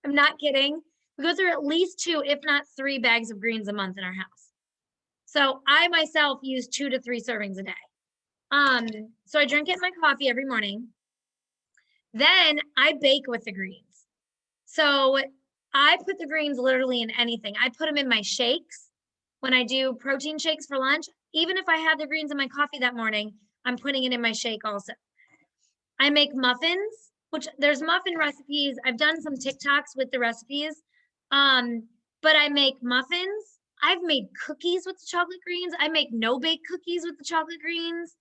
I'm not kidding. We go through at least 2, if not 3 bags of greens a month in our house. So I myself use 2 to 3 servings a day. So I drink it in my coffee every morning. Then I bake with the greens. So I put the greens literally in anything. I put them in my shakes. When I do protein shakes for lunch, even if I had the greens in my coffee that morning, I'm putting it in my shake also. I make muffins, which there's muffin recipes. I've done some TikToks with the recipes, but I make muffins. I've made cookies with the chocolate greens. I make no-bake cookies with the chocolate greens.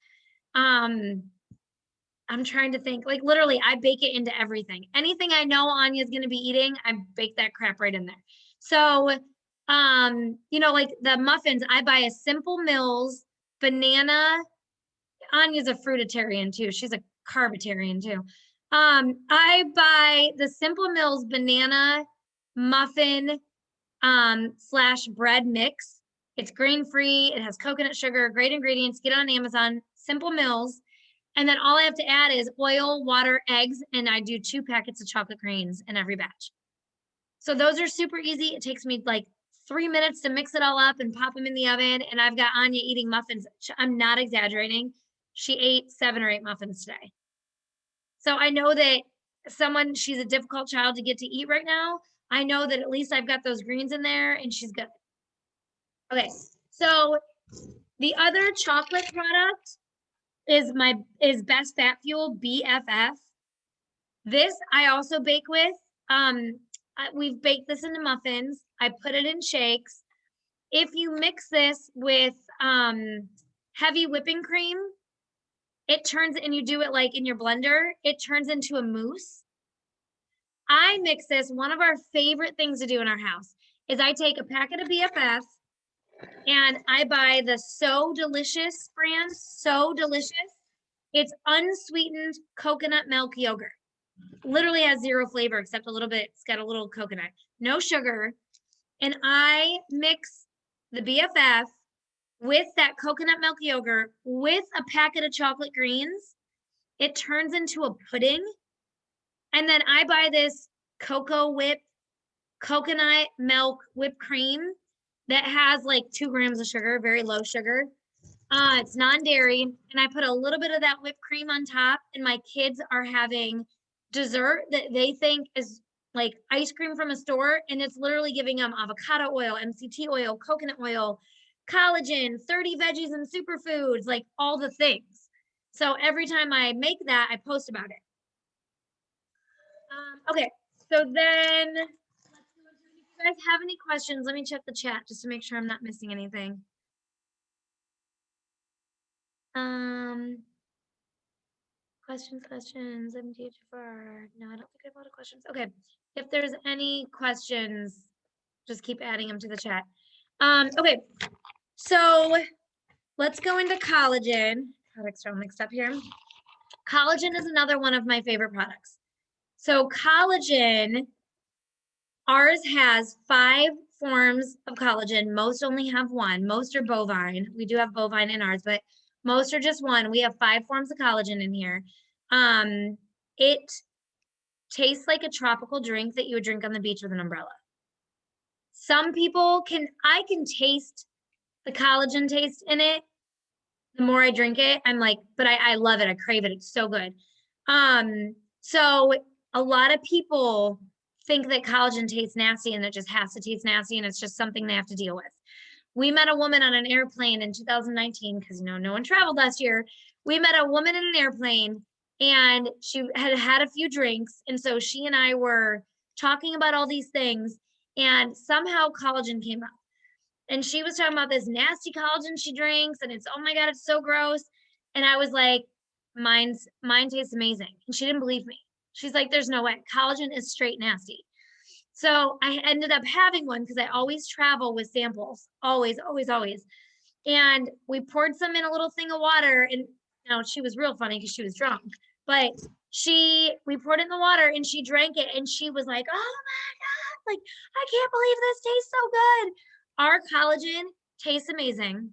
I'm trying to think, like literally I bake it into everything. Anything I know Anya's going to be eating, I bake that crap right in there. So, you know, like the muffins, I buy a Simple Mills banana. Anya's a fruitarian too. She's a carbitarian too. I buy the Simple Mills banana muffin / bread mix. It's grain-free. It has coconut sugar, great ingredients. Get it on Amazon, Simple Mills. And then all I have to add is oil, water, eggs, and I do 2 packets of chocolate greens in every batch. So those are super easy. It takes me like 3 minutes to mix it all up and pop them in the oven. And I've got Anya eating muffins. I'm not exaggerating. She ate 7 or 8 muffins today. So I know that she's a difficult child to get to eat right now. I know that at least I've got those greens in there and she's good. Okay, so the other chocolate product is Best Fat Fuel, BFF. This I also bake with. We've baked this into muffins. I put it in shakes. If you mix this with heavy whipping cream, it turns, and you do it like in your blender, it turns into a mousse. I mix this. One of our favorite things to do in our house is I take a packet of BFF and I buy the So Delicious brand. So Delicious. It's unsweetened coconut milk yogurt. Literally has 0 flavor except a little bit. It's got a little coconut, no sugar. And I mix the BFF with that coconut milk yogurt with a packet of chocolate greens. It turns into a pudding. And then I buy this Cocoa Whip coconut milk whipped cream that has like 2 grams of sugar, very low sugar. It's non-dairy. And I put a little bit of that whipped cream on top. And my kids are having dessert that they think is like ice cream from a store. And it's literally giving them avocado oil, MCT oil, coconut oil, collagen, 30 veggies and superfoods, like all the things. So every time I make that, I post about it. Okay, so then let's go into, if you guys have any questions, let me check the chat just to make sure I'm not missing anything. Questions, MTHFR. No, I don't think I have a lot of questions. Okay, if there's any questions, just keep adding them to the chat. Okay, so let's go into collagen. Products are all mixed up here. Collagen is another one of my favorite products. So collagen Ours has 5 forms of collagen. Most only have 1. Most are bovine. We do have bovine in ours, but most are just 1. We have 5 forms of collagen in here. It tastes like a tropical drink that you would drink on the beach with an umbrella. Some people I can taste the collagen taste in it. The more I drink it, I'm like, but I love it. I crave it. It's so good. So a lot of people think that collagen tastes nasty and it just has to taste nasty and it's just something they have to deal with. We met a woman on an airplane in 2019 because no one traveled last year. We met a woman in an airplane and she had had a few drinks. And so she and I were talking about all these things and somehow collagen came up. And she was talking about this nasty collagen she drinks and it's, oh my God, it's so gross. And I was like, mine tastes amazing. And she didn't believe me. She's like, there's no way. Collagen is straight nasty. So I ended up having one because I always travel with samples. Always, always, always. And we poured some in a little thing of water. And she was real funny because she was drunk. But we poured it in the water and she drank it and she was like, oh my God, like, I can't believe this tastes so good. Our collagen tastes amazing.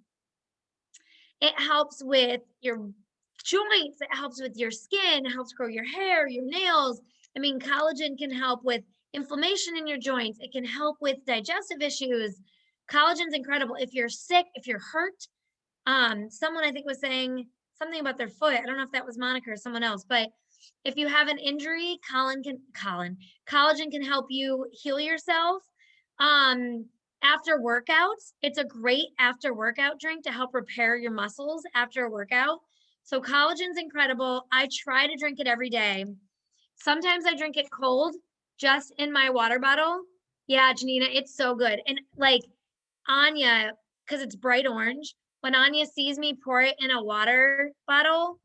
It helps with your joints. It helps with your skin. It helps grow your hair, your nails. I mean, collagen can help with inflammation in your joints. It can help with digestive issues. Collagen's incredible. If you're sick, if you're hurt, someone I think was saying something about their foot. I don't know if that was Monica or someone else, but if you have an injury, collagen can help you heal yourself. After workouts, it's a great after workout drink to help repair your muscles after a workout. So collagen's incredible. I try to drink it every day. Sometimes I drink it cold, just in my water bottle. Yeah, Janina, it's so good. And like Anya, because it's bright orange, when Anya sees me pour it in a water bottle,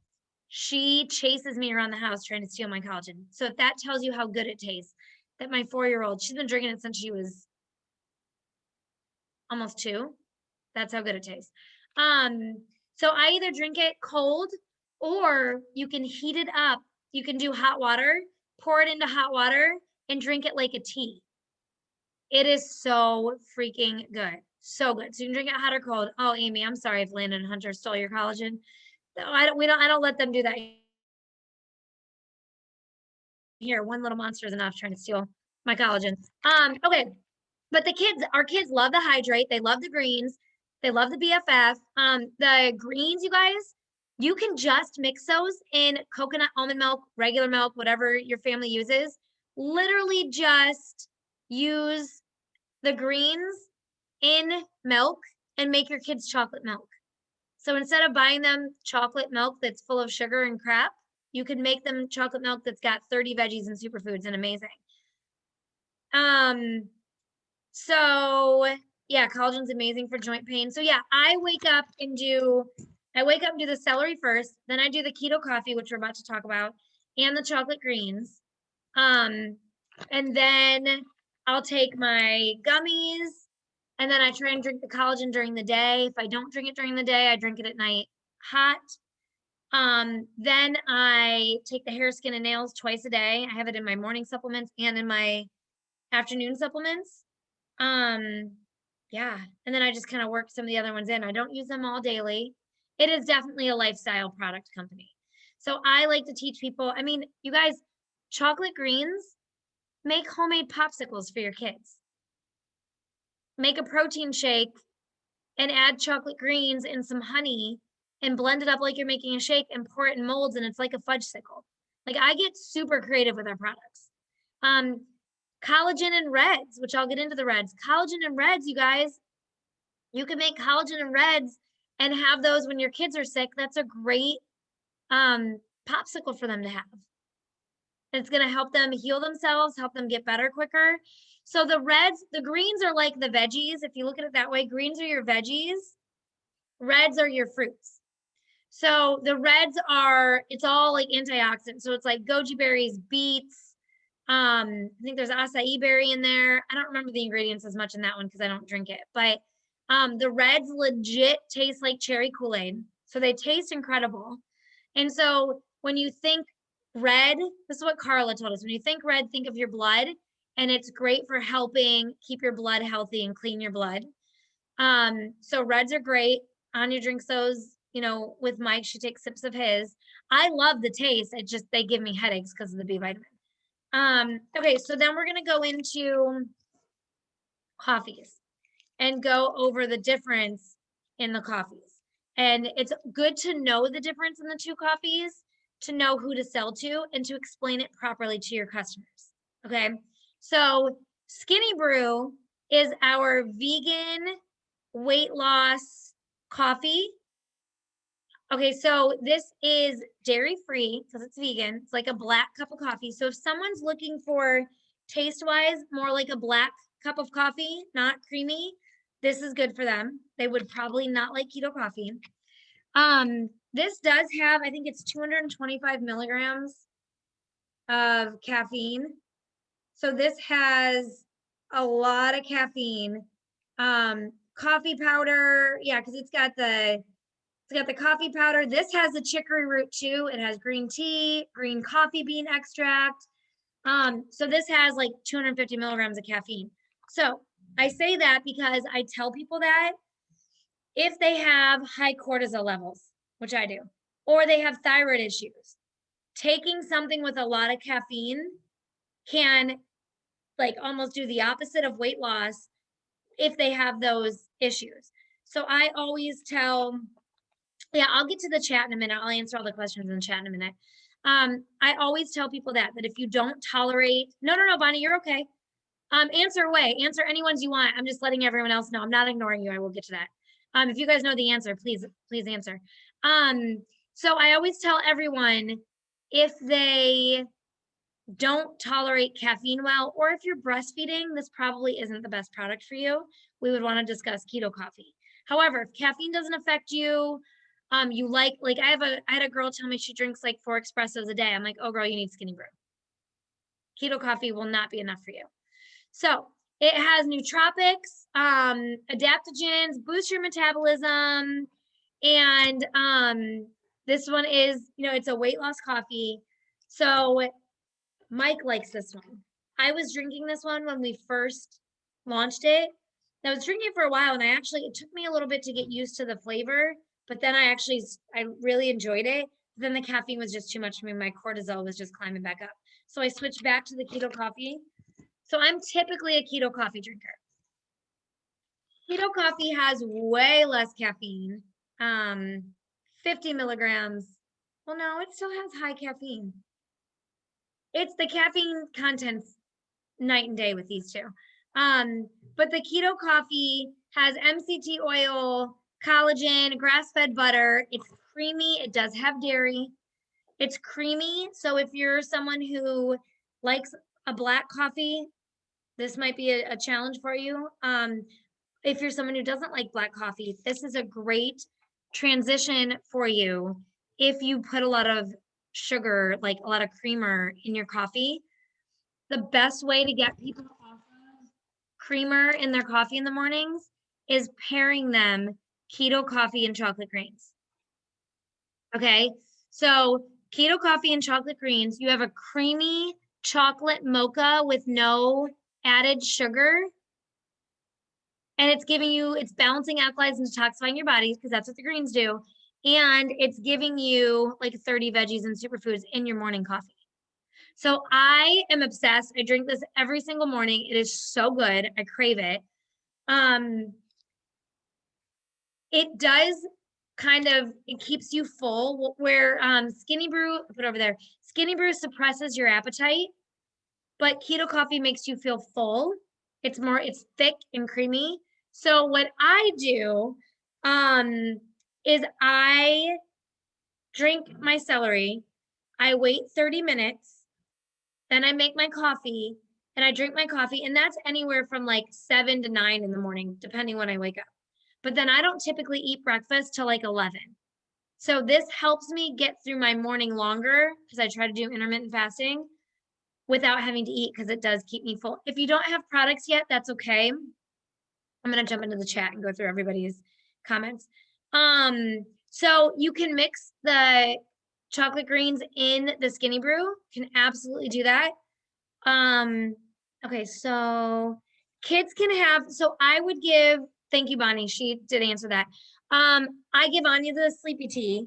she chases me around the house trying to steal my collagen. So if that tells you how good it tastes, that my 4-year-old, she's been drinking it since she was almost 2. That's how good it tastes. So I either drink it cold or you can heat it up. You can do hot water, pour it into hot water and drink it like a tea. It is so freaking good. So good. So you can drink it hot or cold. Oh, Amy, I'm sorry if Landon and Hunter stole your collagen. I don't let them do that here. One little monster is enough trying to steal my collagen. Okay. But our kids love the Hydrate. They love the greens. They love the BFF. The greens, you guys, you can just mix those in coconut almond milk, regular milk, whatever your family uses. Literally just use the greens in milk and make your kids chocolate milk. So instead of buying them chocolate milk that's full of sugar and crap, you can make them chocolate milk that's got 30 veggies and superfoods and amazing. So yeah, collagen's amazing for joint pain. So yeah, I wake up and do the celery first, then I do the keto coffee, which we're about to talk about, and the chocolate greens. And then I'll take my gummies and then I try and drink the collagen during the day. If I don't drink it during the day, I drink it at night hot. Then I take the hair, skin, and nails twice a day. I have it in my morning supplements and in my afternoon supplements. Yeah. And then I just kind of work some of the other ones in. I don't use them all daily. It is definitely a lifestyle product company. So I like to teach people, I mean, you guys, chocolate greens, make homemade popsicles for your kids. Make a protein shake and add chocolate greens and some honey and blend it up like you're making a shake and pour it in molds and it's like a fudgesicle. Like I get super creative with our products. Collagen and reds, which I'll get into the reds. Collagen and reds, you guys, you can make collagen and reds and have those when your kids are sick. That's a great popsicle for them to have. It's going to help them heal themselves, help them get better quicker. So the greens are like the veggies. If you look at it that way, greens are your veggies. Reds are your fruits. So the reds it's all like antioxidants. So it's like goji berries, beets. I think there's acai berry in there. I don't remember the ingredients as much in that one because I don't drink it. But the reds legit taste like cherry Kool-Aid. So they taste incredible. And so when you think red, this is what Carla told us. When you think red, think of your blood. and it's great for helping keep your blood healthy and clean your blood. So reds are great. Anya drinks those, you know, with Mike. She takes sips of his. I love the taste. It just, they give me headaches because of the B vitamin. Okay, so then we're going to go into coffees and go over the difference in the coffees. And it's good to know the difference in the two coffees, to know who to sell to, and to explain it properly to your customers. Okay, so Skinny Brew is our vegan weight loss coffee. Okay, so this is dairy free because it's vegan. It's like a black cup of coffee. So if someone's looking for taste wise more like a black cup of coffee, not creamy, this is good for them. They would probably not like keto coffee. This does have, I think it's 225 milligrams of caffeine. So this has a lot of caffeine. Coffee powder, yeah, because it's got the coffee powder. This has the chicory root too. It has green tea, green coffee bean extract. So this has like 250 milligrams of caffeine. So I say that because I tell people that if they have high cortisol levels, which I do, or they have thyroid issues, taking something with a lot of caffeine can like almost do the opposite of weight loss if they have those issues. So I always tell, yeah, I'll get to the chat in a minute. I'll answer all the questions in the chat in a minute. I always tell people that if you don't tolerate, no, Bonnie, you're okay. Answer away, answer any ones you want. I'm just letting everyone else know. I'm not ignoring you. I will get to that. If you guys know the answer, please answer. So I always tell everyone if they don't tolerate caffeine well, or if you're breastfeeding, this probably isn't the best product for you. We would want to discuss keto coffee. However, if caffeine doesn't affect you, you like I had a girl tell me she drinks like 4 espressos a day. I'm like, oh girl, you need Skinny Brew. Keto coffee will not be enough for you. So it has nootropics, adaptogens, boost your metabolism, and this one is, you know, it's a weight loss coffee. So Mike likes this one. I was drinking this one when we first launched it. I was drinking it for a while, and it took me a little bit to get used to the flavor, but then I really enjoyed it. Then the caffeine was just too much for me. My cortisol was just climbing back up. So I switched back to the keto coffee. So I'm typically a keto coffee drinker. Keto coffee has way less caffeine, 50 milligrams. Well, no, it still has high caffeine. It's the caffeine content's night and day with these two. But the keto coffee has MCT oil, collagen, grass-fed butter. It's creamy. It does have dairy. It's creamy. So if you're someone who likes a black coffee, this might be a challenge for you. If you're someone who doesn't like black coffee, this is a great transition for you if you put a lot of sugar, like a lot of creamer in your coffee. The best way to get people off of creamer in their coffee in the mornings is pairing them keto coffee and chocolate grains. Okay, so keto coffee and chocolate greens, you have a creamy chocolate mocha with no added sugar. And it's balancing alkalis and detoxifying your body, because that's what the greens do. And it's giving you like 30 veggies and superfoods in your morning coffee. So I am obsessed. I drink this every single morning. It is so good. I crave it. It does it keeps you full, where Skinny Brew, put over there, Skinny Brew suppresses your appetite, but keto coffee makes you feel full. It's thick and creamy. So what I do is I drink my celery, I wait 30 minutes, then I make my coffee, and I drink my coffee, and that's anywhere from like 7 to 9 in the morning, depending when I wake up. But then I don't typically eat breakfast till like 11. So this helps me get through my morning longer, because I try to do intermittent fasting without having to eat, because it does keep me full. If you don't have products yet, that's okay. I'm going to jump into the chat and go through everybody's comments. So you can mix the chocolate greens in the Skinny Brew. You can absolutely do that. Okay, so kids can have, so I would give, thank you, Bonnie. She did answer that. I give Anya the sleepy tea.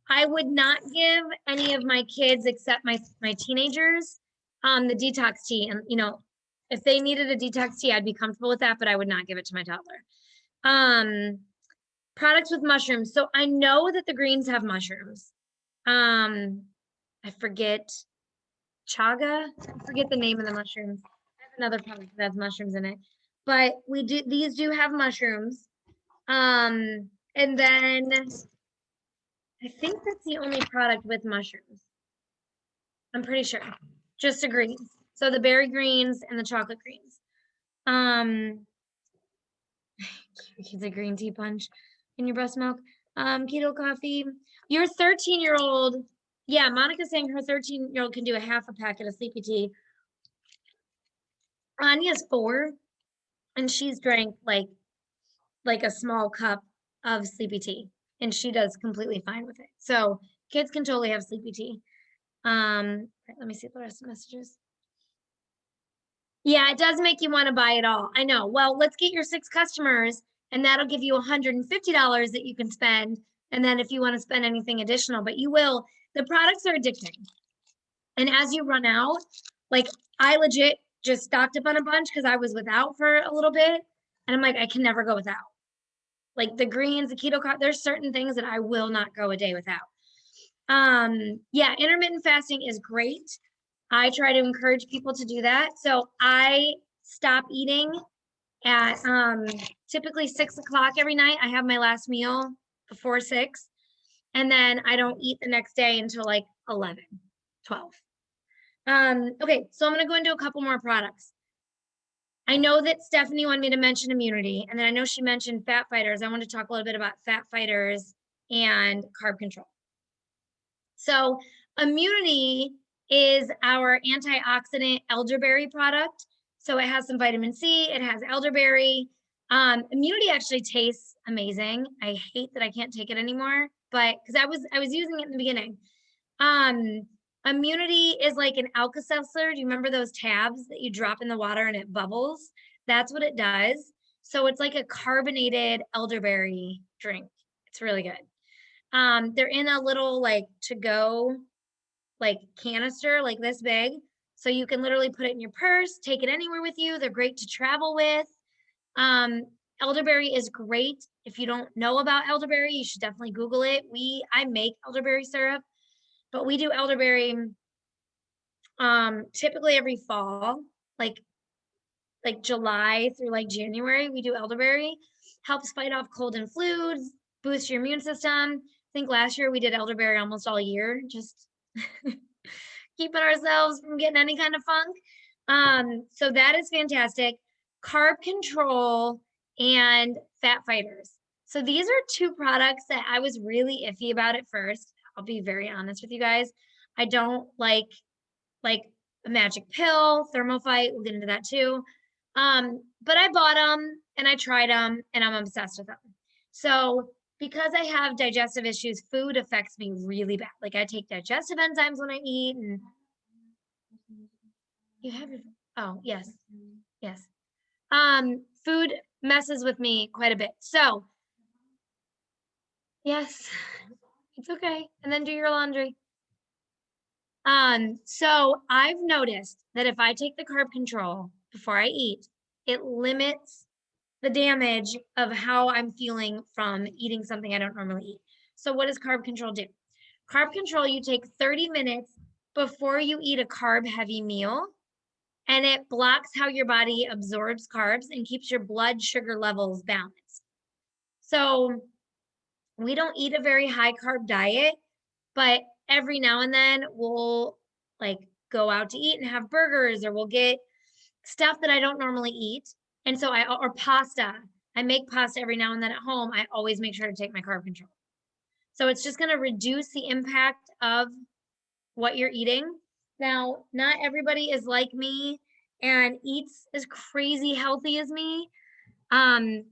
I would not give any of my kids except my teenagers the detox tea. And if they needed a detox tea, I'd be comfortable with that, but I would not give it to my toddler. Products with mushrooms. So I know that the greens have mushrooms. I forget chaga. I forget the name of the mushrooms. I have another product that has mushrooms in it, but these do have mushrooms. And then I think that's the only product with mushrooms. I'm pretty sure. Just the greens. So the berry greens and the chocolate greens. It's a green tea punch in your breast milk. Keto coffee. Your 13-year-old, yeah, Monica's saying her 13-year-old can do a half a packet of sleepy tea. Anya's 4, and she's drank like a small cup of sleepy tea, and she does completely fine with it. So kids can totally have sleepy tea. Let me see the rest of the messages. Yeah, it does make you want to buy it all. I know. Well, let's get your 6 customers, and that'll give you $150 that you can spend. And then if you want to spend anything additional, but you will, the products are addicting. And as you run out, like I legit just stocked up on a bunch because I was without for a little bit. And I'm like, I can never go without. Like the greens, the keto, there's certain things that I will not go a day without. Yeah, intermittent fasting is great. I try to encourage people to do that. So I stop eating at typically 6 o'clock every night. I have my last meal before 6, and then I don't eat the next day until like 11, 12. Okay, so I'm gonna go into a couple more products. I know that Stephanie wanted me to mention immunity, and then I know she mentioned fat fighters. I want to talk a little bit about fat fighters and carb control. So immunity is our antioxidant elderberry product. So it has some vitamin C, it has elderberry. Immunity actually tastes amazing. I hate that I can't take it anymore, but because I was using it in the beginning. Immunity is like an Alka-Seltzer. Do you remember those tabs that you drop in the water and it bubbles? That's what it does. So it's like a carbonated elderberry drink. It's really good. They're in a little like to-go like canister like this big. So you can literally put it in your purse, take it anywhere with you. They're great to travel with. Elderberry is great. If you don't know about elderberry, you should definitely Google it. I make elderberry syrup, but we do elderberry typically every fall, like July through like January, we do elderberry. Helps fight off cold and flus, boost your immune system. I think last year we did elderberry almost all year, just keeping ourselves from getting any kind of funk. So that is fantastic. Carb control and fat fighters. So these are 2 products that I was really iffy about at first. I'll be very honest with you guys. I don't like a magic pill, Thermo Fight, we'll get into that too. But I bought them and I tried them and I'm obsessed with them. So because I have digestive issues, food affects me really bad. Like I take digestive enzymes when I eat, and you have your, oh, yes. Yes. Food messes with me quite a bit. So yes, it's okay. And then do your laundry. So I've noticed that if I take the carb control before I eat, it limits the damage of how I'm feeling from eating something I don't normally eat. So what does carb control do? Carb control, you take 30 minutes before you eat a carb heavy meal, and it blocks how your body absorbs carbs and keeps your blood sugar levels balanced. So we don't eat a very high carb diet, but every now and then we'll like go out to eat and have burgers, or we'll get stuff that I don't normally eat. And so or pasta. I make pasta every now and then at home. I always make sure to take my carb control. So it's just going to reduce the impact of what you're eating. Now, not everybody is like me and eats as crazy healthy as me.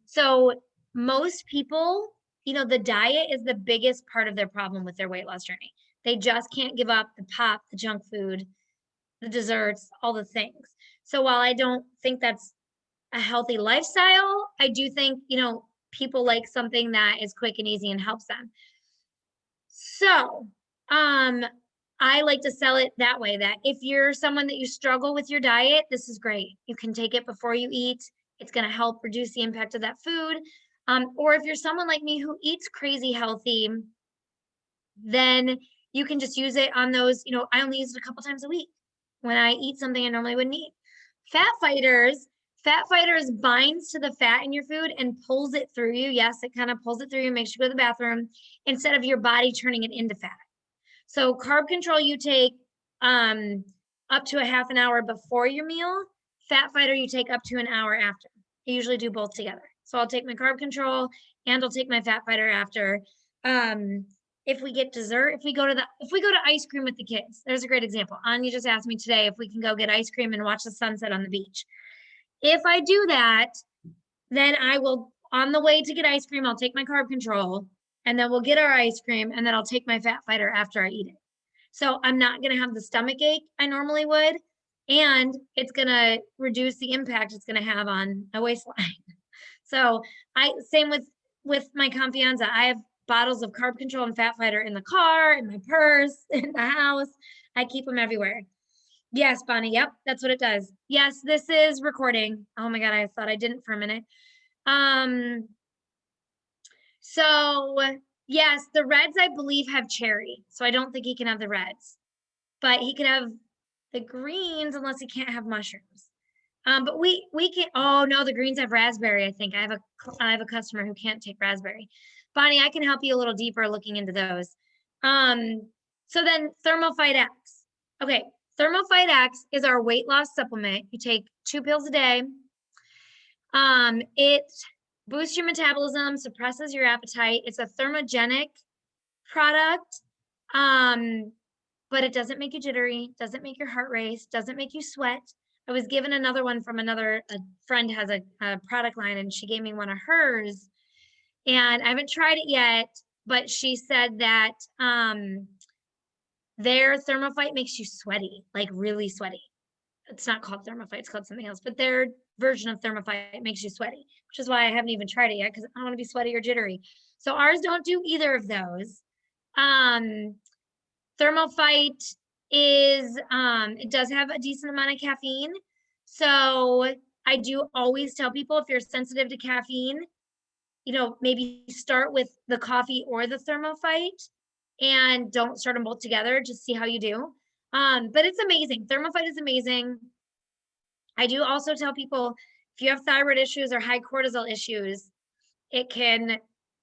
So most people, the diet is the biggest part of their problem with their weight loss journey. They just can't give up the pop, the junk food, the desserts, all the things. So while I don't think that's a healthy lifestyle, I do think, people like something that is quick and easy and helps them. So, I like to sell it that way, that if you're someone that you struggle with your diet, this is great. You can take it before you eat. It's going to help reduce the impact of that food. Or if you're someone like me who eats crazy healthy, then you can just use it on those, I only use it a couple times a week when I eat something I normally wouldn't eat. Fat Fighters binds to the fat in your food and pulls it through you. Yes, it kind of pulls it through you, makes you go to the bathroom instead of your body turning it into fat. So Carb Control, you take up to a half an hour before your meal. Fat Fighter, you take up to an hour after. I usually do both together. So I'll take my Carb Control and I'll take my Fat Fighter after. If we get dessert, if we go to ice cream with the kids, there's a great example. Anya just asked me today if we can go get ice cream and watch the sunset on the beach. If I do that, then I will, on the way to get ice cream, I'll take my Carb Control and then we'll get our ice cream and then I'll take my Fat Fighter after I eat it. So I'm not going to have the stomach ache I normally would, and it's going to reduce the impact it's going to have on my waistline. So same with my Confianza. I have bottles of Carb Control and Fat Fighter in the car, in my purse, in the house. I keep them everywhere. Yes, Bonnie. Yep, that's what it does. Yes, this is recording. Oh my God, I thought I didn't for a minute. So yes, the reds I believe have cherry. So I don't think he can have the reds, but he can have the greens unless he can't have mushrooms. But we can. Oh no, the greens have raspberry. I think I have a customer who can't take raspberry. Bonnie, I can help you a little deeper looking into those. So then Thermo Fight X. Okay, Thermo Fight X is our weight loss supplement. You take 2 pills a day. It boosts your metabolism, suppresses your appetite. It's a thermogenic product, but it doesn't make you jittery, doesn't make your heart race, doesn't make you sweat. I was given another one from a friend has a product line, and she gave me one of hers. And I haven't tried it yet, but she said that their Thermo Fight makes you sweaty, like really sweaty. It's not called Thermo Fight, it's called something else, but their version of Thermo Fight makes you sweaty, which is why I haven't even tried it yet, because I don't want to be sweaty or jittery. So ours don't do either of those. Thermo Fight is, it does have a decent amount of caffeine. So I do always tell people, if you're sensitive to caffeine, maybe start with the coffee or the Thermo Fight and don't start them both together. Just see how you do. But it's amazing. Thermo Fight is amazing. I do also tell people, if you have thyroid issues or high cortisol issues, it can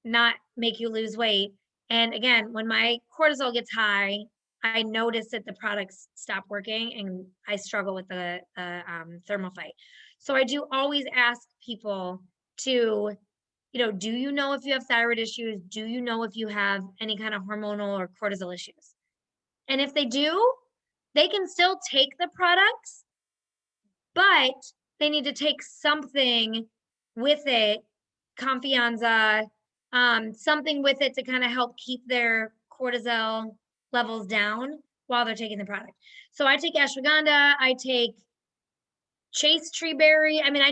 not make you lose weight. And again, when my cortisol gets high, I notice that the products stop working and I struggle with the Thermo Fight. So I do always ask people to, do you know if you have thyroid issues? Do you know if you have any kind of hormonal or cortisol issues? And if they do, they can still take the products, but they need to take something with it, Confianza, something with it to kind of help keep their cortisol levels down while they're taking the product. So I take ashwagandha, I take chase tree berry. I mean,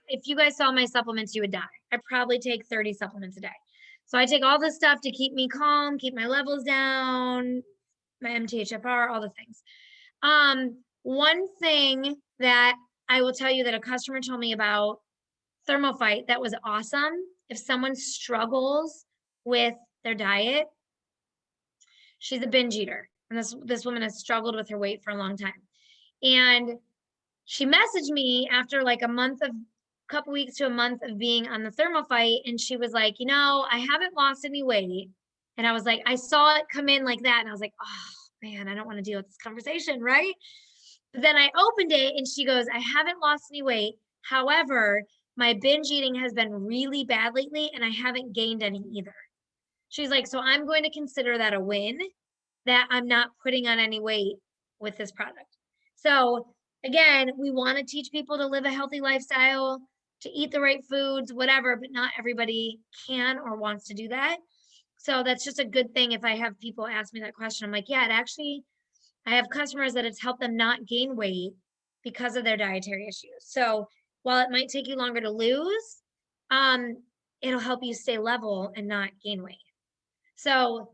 if you guys saw my supplements, you would die. I probably take 30 supplements a day. So I take all this stuff to keep me calm, keep my levels down, my MTHFR, all the things. One thing that I will tell you that a customer told me about Thermo Fight that was awesome. If someone struggles with their diet, she's a binge eater. And this woman has struggled with her weight for a long time. And she messaged me after like couple weeks to a month of being on the Thermo Fight. And she was like, I haven't lost any weight. And I was like, I saw it come in like that. And I was like, oh man, I don't want to deal with this conversation, right? But then I opened it and she goes, I haven't lost any weight. However, my binge eating has been really bad lately and I haven't gained any either. She's like, so I'm going to consider that a win, that I'm not putting on any weight with this product. So again, we want to teach people to live a healthy lifestyle, to eat the right foods, whatever, but not everybody can or wants to do that. So that's just a good thing. If I have people ask me that question, I'm like, yeah, I have customers that it's helped them not gain weight because of their dietary issues. So while it might take you longer to lose, it'll help you stay level and not gain weight. So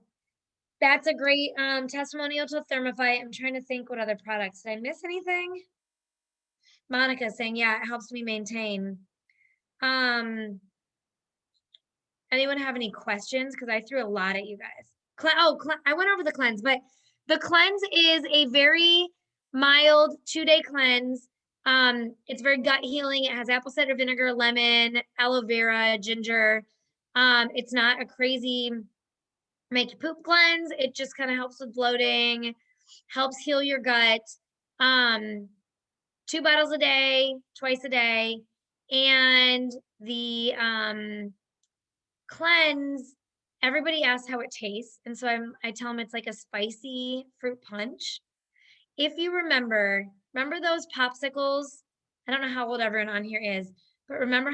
that's a great testimonial to Thermo Fight. I'm trying to think what other products. Did I miss anything? Monica saying, yeah, it helps me maintain. Anyone have any questions? Because I threw a lot at you guys. I went over the cleanse, but the cleanse is a very mild 2-day cleanse. It's very gut healing. It has apple cider vinegar, lemon, aloe vera, ginger. It's not a crazy make you poop cleanse. It just kind of helps with bloating, helps heal your gut. 2 bottles a day, twice a day. And the cleanse, everybody asks how it tastes. And so I tell them it's like a spicy fruit punch. If you remember those popsicles? I don't know how old everyone on here is, but remember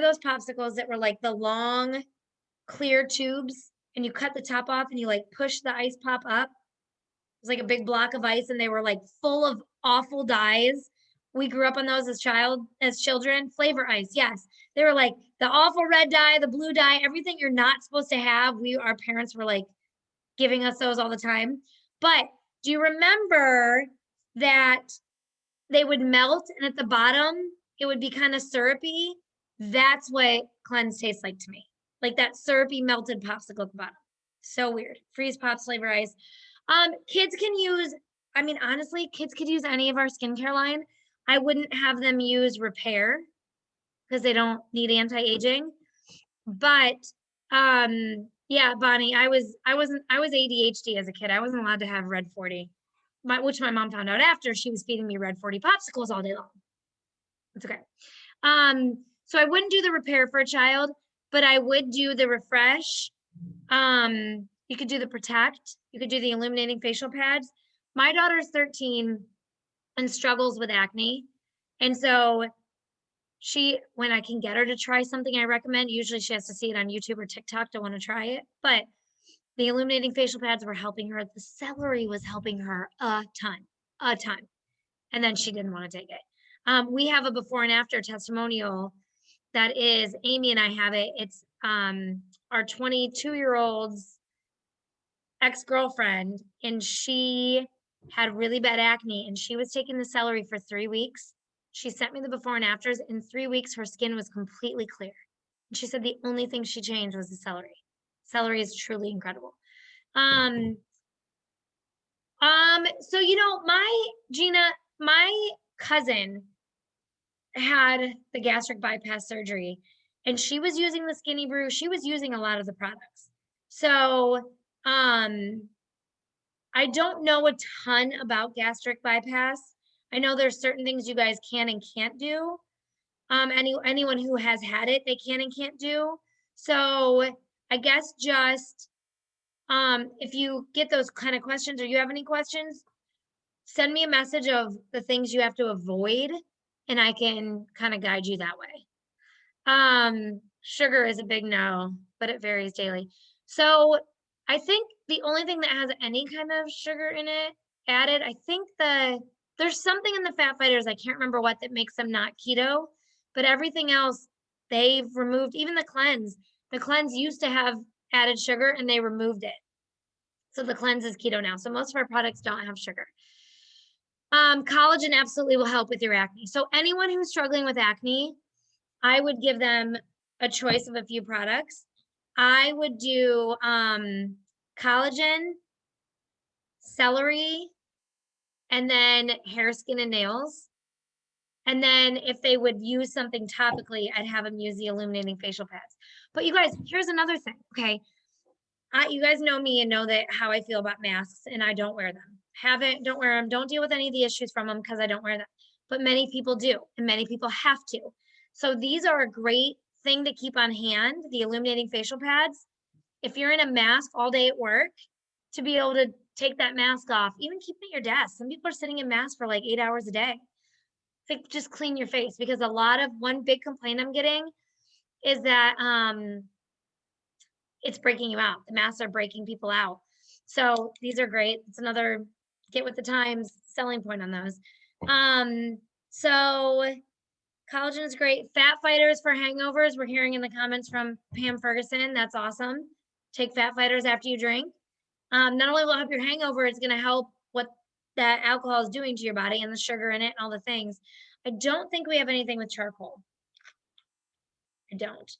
those popsicles that were like the long clear tubes and you cut the top off and you like push the ice pop up? It was like a big block of ice and they were like full of awful dyes. We grew up on those as children. Flavor ice, yes. They were like the awful red dye, the blue dye, everything you're not supposed to have. Our parents were like giving us those all the time. But do you remember that they would melt and at the bottom it would be kind of syrupy? That's what cleanse tastes like to me. Like that syrupy melted popsicle at the bottom. So weird. Freeze pops, flavor ice. Kids can use, honestly, kids could use any of our skincare line. I wouldn't have them use Repair because they don't need anti-aging. But yeah, Bonnie, I was ADHD as a kid. I wasn't allowed to have Red 40, which my mom found out after. She was feeding me Red 40 popsicles all day long. It's okay. So I wouldn't do the Repair for a child, but I would do the Refresh. You could do the Protect. You could do the Illuminating facial pads. My daughter's 13 and struggles with acne. And so when I can get her to try something I recommend, usually she has to see it on YouTube or TikTok to want to try it. But the Illuminating facial pads were helping her. The celery was helping her a ton. And then she didn't want to take it. We have a before and after testimonial that is, Amy and I have it. It's our 22-year-old's ex-girlfriend, and she had really bad acne and she was taking the celery for 3 weeks. She sent me the before and afters. In 3 weeks, her skin was completely clear. And she said the only thing she changed was the celery. Celery is truly incredible. So my cousin had the gastric bypass surgery and she was using the Skinny Brew. She was using a lot of the products. So I don't know a ton about gastric bypass. I know there's certain things you guys can and can't do. Anyone who has had it, they can and can't do. So I guess just if you get those kind of questions or you have any questions, send me a message of the things you have to avoid and I can kind of guide you that way. Sugar is a big no, but it varies daily. So I think the only thing that has any kind of sugar in it added, I think there's something in the fat fighters, I can't remember what, that makes them not keto, but everything else they've removed, even the cleanse. The cleanse used to have added sugar and they removed it. So the cleanse is keto now. So most of our products don't have sugar. Collagen absolutely will help with your acne. So anyone who's struggling with acne, I would give them a choice of a few products. I would do collagen, celery, and then hair, skin, and nails. And then if they would use something topically, I'd have them use the Illuminating facial pads. But you guys, here's another thing, okay? You guys know me and know that how I feel about masks, and I don't wear them. Don't wear them. Don't deal with any of the issues from them because I don't wear them. But many people do, and many people have to. So these are a great thing to keep on hand, the Illuminating facial pads. If you're in a mask all day at work, to be able to take that mask off, even keep it at your desk. Some people are sitting in masks for like 8 hours a day. Like just clean your face, because one big complaint I'm getting is that it's breaking you out. The masks are breaking people out. So these are great. It's another get with the times selling point on those. So collagen is great. Fat fighters for hangovers. We're hearing in the comments from Pam Ferguson. That's awesome. Take fat fighters after you drink. Not only will it help your hangover, it's going to help what that alcohol is doing to your body and the sugar in it and all the things. I don't think we have anything with charcoal. I don't.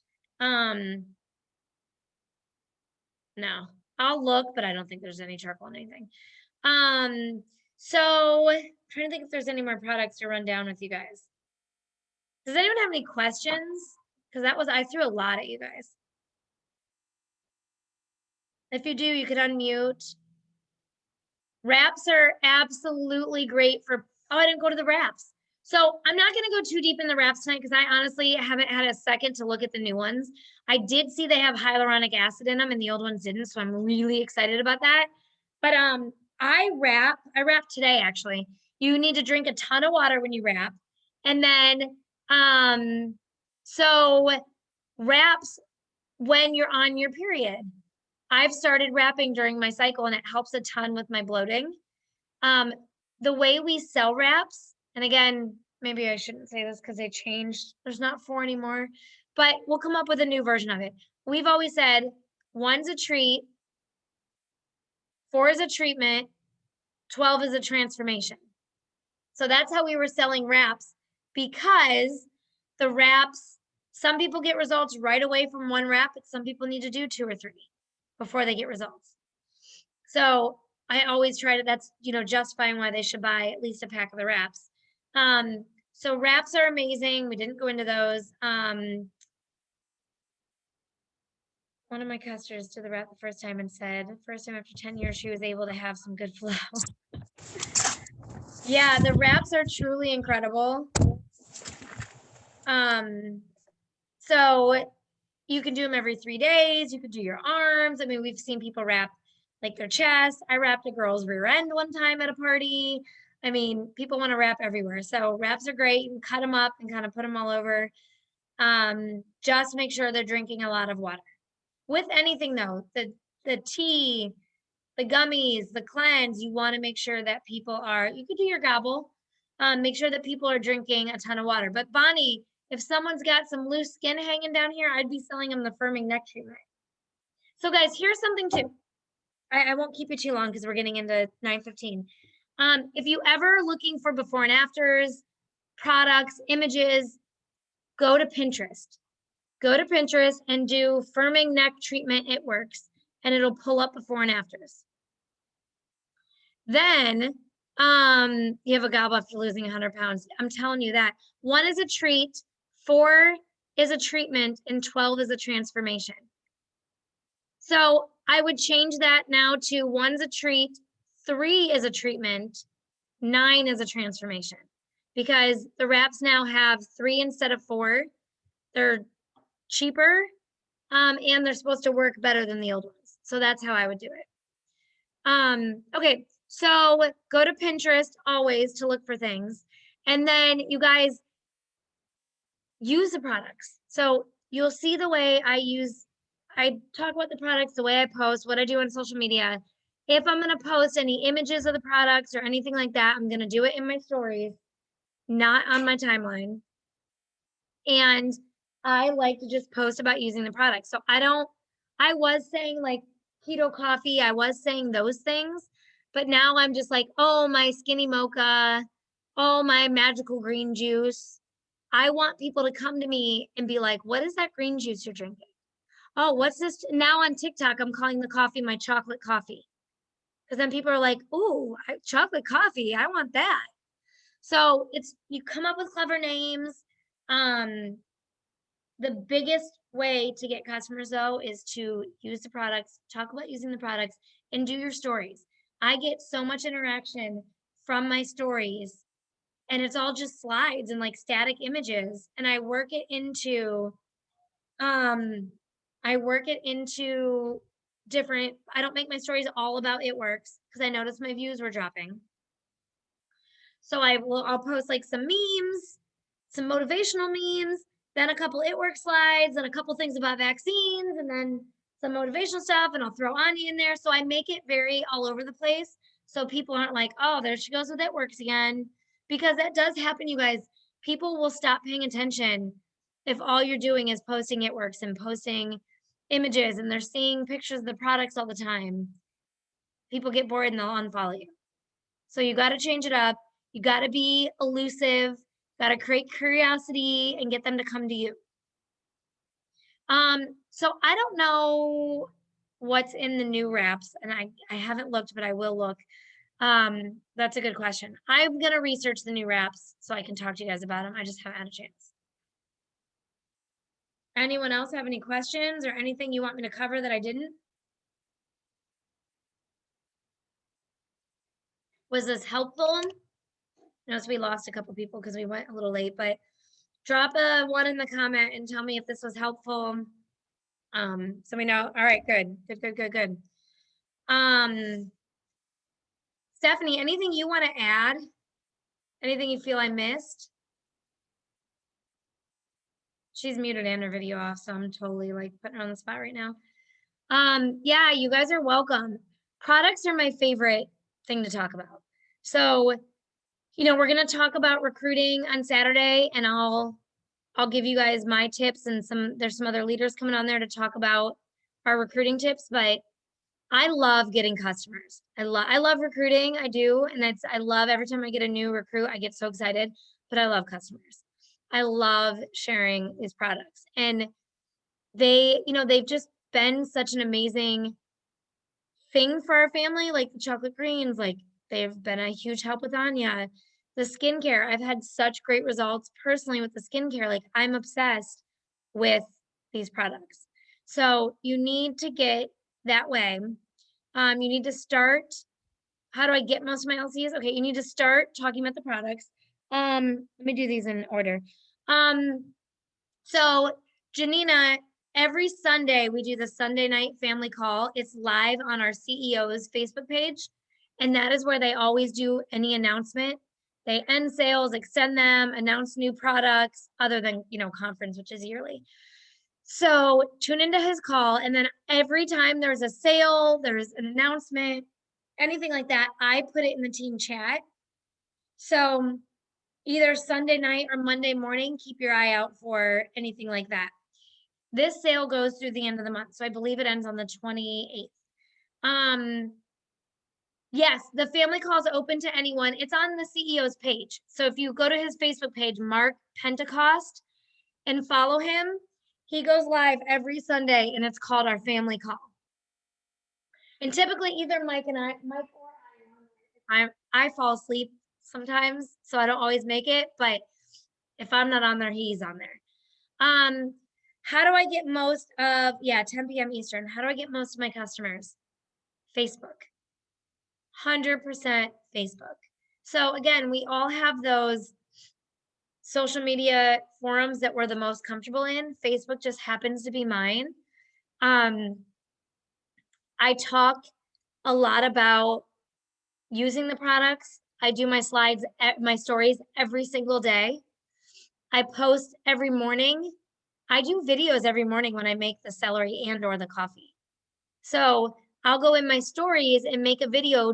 No, I'll look, but I don't think there's any charcoal in anything. So I'm trying to think if there's any more products to run down with you guys. Does anyone have any questions? Because I threw a lot at you guys. If you do, you could unmute. Wraps are absolutely great for, oh, I didn't go to the wraps. So I'm not going to go too deep in the wraps tonight because I honestly haven't had a second to look at the new ones. I did see they have hyaluronic acid in them and the old ones didn't, so I'm really excited about that. But I wrap today actually. You need to drink a ton of water when you wrap. And then so wraps when you're on your period. I've started wrapping during my cycle and it helps a ton with my bloating. The way we sell wraps, and again, maybe I shouldn't say this because they changed. There's not 4 anymore, but we'll come up with a new version of it. We've always said 1's a treat, 4 is a treatment, 12 is a transformation. So that's how we were selling wraps because the wraps, some people get results right away from 1 wrap, but some people need to do 2 or 3 before they get results. So I always try to, that's, justifying why they should buy at least a pack of the wraps. So wraps are amazing. We didn't go into those. One of my customers did the wrap the first time and said, first time after 10 years, she was able to have some good flow. Yeah, the wraps are truly incredible. So you can do them every 3 days. You could do your arms. I mean, we've seen people wrap like their chest. I wrapped a girl's rear end one time at a party. I mean, people want to wrap everywhere. So wraps are great. You can cut them up and kind of put them all over. Just make sure they're drinking a lot of water. With anything though, the tea, the gummies, the cleanse, you want to make sure that people are, you could do your gobble, make sure that people are drinking a ton of water. But Bonnie, if someone's got some loose skin hanging down here, I'd be selling them the firming neck treatment. So guys, here's something too. I won't keep you too long because we're getting into 9:15. If you ever looking for before and afters, products, images, go to Pinterest. Go to Pinterest and do firming neck treatment. It works. And it'll pull up before and afters. Then you have a gobble after losing 100 pounds. I'm telling you that. 1 is a treat, 4 is a treatment, and 12 is a transformation. So I would change that now to 1's a treat, 3 is a treatment, 9 is a transformation. Because the wraps now have 3 instead of 4. They're cheaper, and they're supposed to work better than the old ones. So that's how I would do it. Okay, so go to Pinterest always to look for things. And then you guys use the products. So you'll see the way I talk about the products, the way I post, what I do on social media. If I'm going to post any images of the products or anything like that, I'm going to do it in my stories, not on my timeline. And I like to just post about using the product. So I was saying like Keto Coffee, I was saying those things, but now I'm just like, oh, my skinny mocha, oh, my magical green juice. I want people to come to me and be like, what is that green juice you're drinking? Oh, what's this? Now on TikTok, I'm calling the coffee my chocolate coffee. Because then people are like, ooh, chocolate coffee, I want that. So you come up with clever names. The biggest way to get customers though is to use the products, talk about using the products, and do your stories. I get so much interaction from my stories, and it's all just slides and like static images, and I work it into different, I don't make my stories all about It Works because I noticed my views were dropping. So I'll post like some memes, some motivational memes, then a couple It Works slides and a couple things about vaccines, and then some motivational stuff, and I'll throw Anya in there. So I make it very all over the place. So people aren't like, oh, there she goes with It Works again. because that does happen, you guys. People will stop paying attention if all you're doing is posting it works and posting images and they're seeing pictures of the products all the time. People get bored and they'll unfollow you. So you got to change it up. You got to be elusive, got to create curiosity and get them to come to you. So I don't know what's in the new wraps, and I haven't looked, but I will look. That's a good question. I'm going to research the new wraps so I can talk to you guys about them. I just haven't had a chance. Anyone else have any questions or anything you want me to cover that I didn't? Was this helpful? Notice we lost a couple people because we went a little late, but drop a one in the comment and tell me if this was helpful. So we know. All right, good. Stephanie, anything you want to add? Anything you feel I missed? She's muted and her video off, so I'm totally like putting her on the spot right now. Yeah, you guys are welcome. Products are my favorite thing to talk about. So, you know, we're going to talk about recruiting on Saturday, and I'll give you guys my tips, and there's some other leaders coming on there to talk about our recruiting tips, but I love getting customers. I love recruiting. I do. And I love every time I get a new recruit, I get so excited, but I love customers. I love sharing these products, and they've just been such an amazing thing for our family. Like the chocolate greens, like they've been a huge help with Anya. The skincare, I've had such great results personally with the skincare. Like I'm obsessed with these products. So you need to get that way. You need to start. How do I get most of my LCs? Okay, you need to start talking about the products. Let me do these in order. So Janina, every Sunday we do the Sunday night family call. It's live on our CEO's Facebook page, and that is where they always do any announcement. They end sales, extend them, announce new products, other than, conference, which is yearly. So tune into his call, and then every time there's a sale, there's an announcement, anything like that, I put it in the team chat. So either Sunday night or Monday morning, keep your eye out for anything like that. This sale goes through the end of the month, so I believe it ends on the 28th. Yes, the family call is open to anyone. It's on the CEO's page. So if you go to his Facebook page, Mark Pentecost, and follow him, he goes live every Sunday, and it's called our family call. And typically either Mike or I fall asleep sometimes, so I don't always make it, but if I'm not on there, he's on there. How do I get most of, 10 p.m. Eastern, how do I get most of my customers? Facebook. 100% Facebook. So again, we all have those social media forums that we're the most comfortable in. Facebook just happens to be mine. I talk a lot about using the products. I do my slides, my stories every single day. I post every morning. I do videos every morning when I make the celery and or the coffee. So I'll go in my stories and make a video.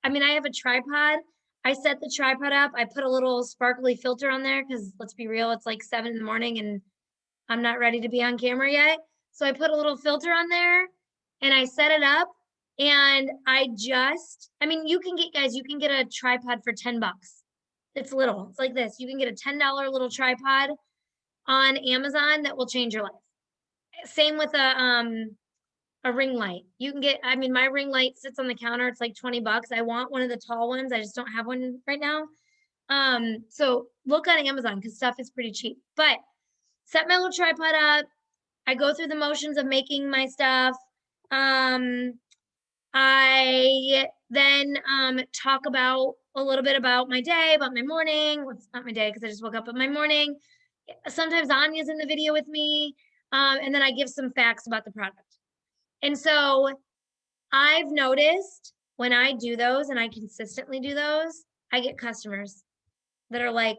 I have a tripod. I set the tripod up. I put a little sparkly filter on there because let's be real, it's like 7 in the morning and I'm not ready to be on camera yet. So I put a little filter on there and I set it up, and you can get a tripod for $10. It's little, it's like this. You can get a $10 little tripod on Amazon that will change your life. Same with a ring light. You can get, my ring light sits on the counter. It's like $20. I want one of the tall ones. I just don't have one right now. So look on Amazon because stuff is pretty cheap, but set my little tripod up. I go through the motions of making my stuff. I then talk about a little bit about my day, about my morning. Well, it's not my day because I just woke up, but my morning. Sometimes Anya's in the video with me. And then I give some facts about the product. And so I've noticed when I do those and I consistently do those, I get customers that are like,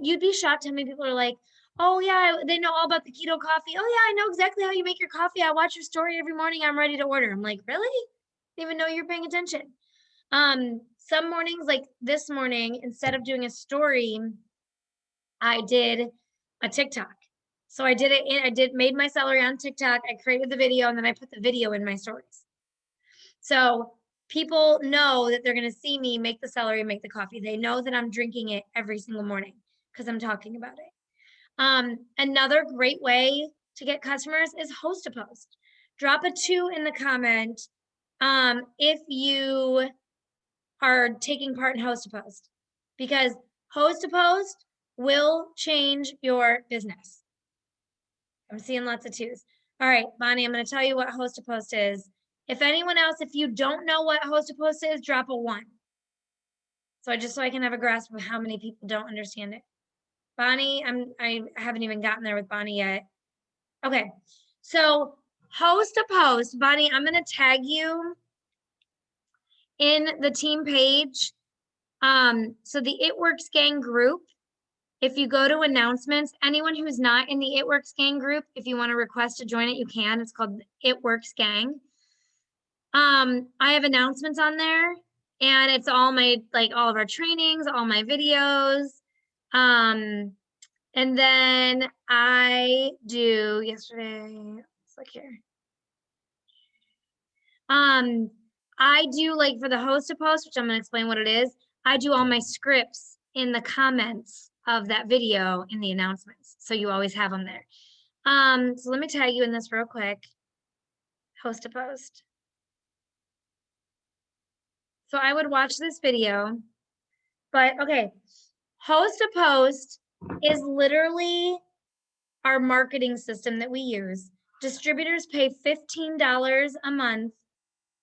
you'd be shocked how many people are like, oh yeah, they know all about the keto coffee. Oh yeah, I know exactly how you make your coffee. I watch your story every morning. I'm ready to order. I'm like, really? Didn't even know you're paying attention. some mornings, like this morning, instead of doing a story, I did a TikTok. So I made my celery on TikTok. I created the video and then I put the video in my stories. So people know that they're going to see me make the celery, make the coffee. They know that I'm drinking it every single morning because I'm talking about it. Another great way to get customers is host a post. Drop a 2 in the comment if you are taking part in host a post, because host a post will change your business. I'm seeing lots of 2s. All right, Bonnie, I'm going to tell you what host a post is. If anyone else, if you don't know what host a post is, drop a 1. So I can have a grasp of how many people don't understand it. Bonnie, I haven't even gotten there with Bonnie yet. Okay, so host a post. Bonnie, I'm going to tag you in the team page. So the It Works Gang group, if you go to announcements, anyone who's not in the It Works Gang group, if you want to request to join it, you can. It's called It Works Gang. I have announcements on there, and it's all all of our trainings, all my videos. And then I do yesterday, let's look here. I do for the host a post, which I'm going to explain what it is. I do all my scripts in the comments of that video in the announcements. So you always have them there. So let me tag you in this real quick. Host a post. So I would watch this video, but okay. Host a post is literally our marketing system that we use. Distributors pay $15 a month.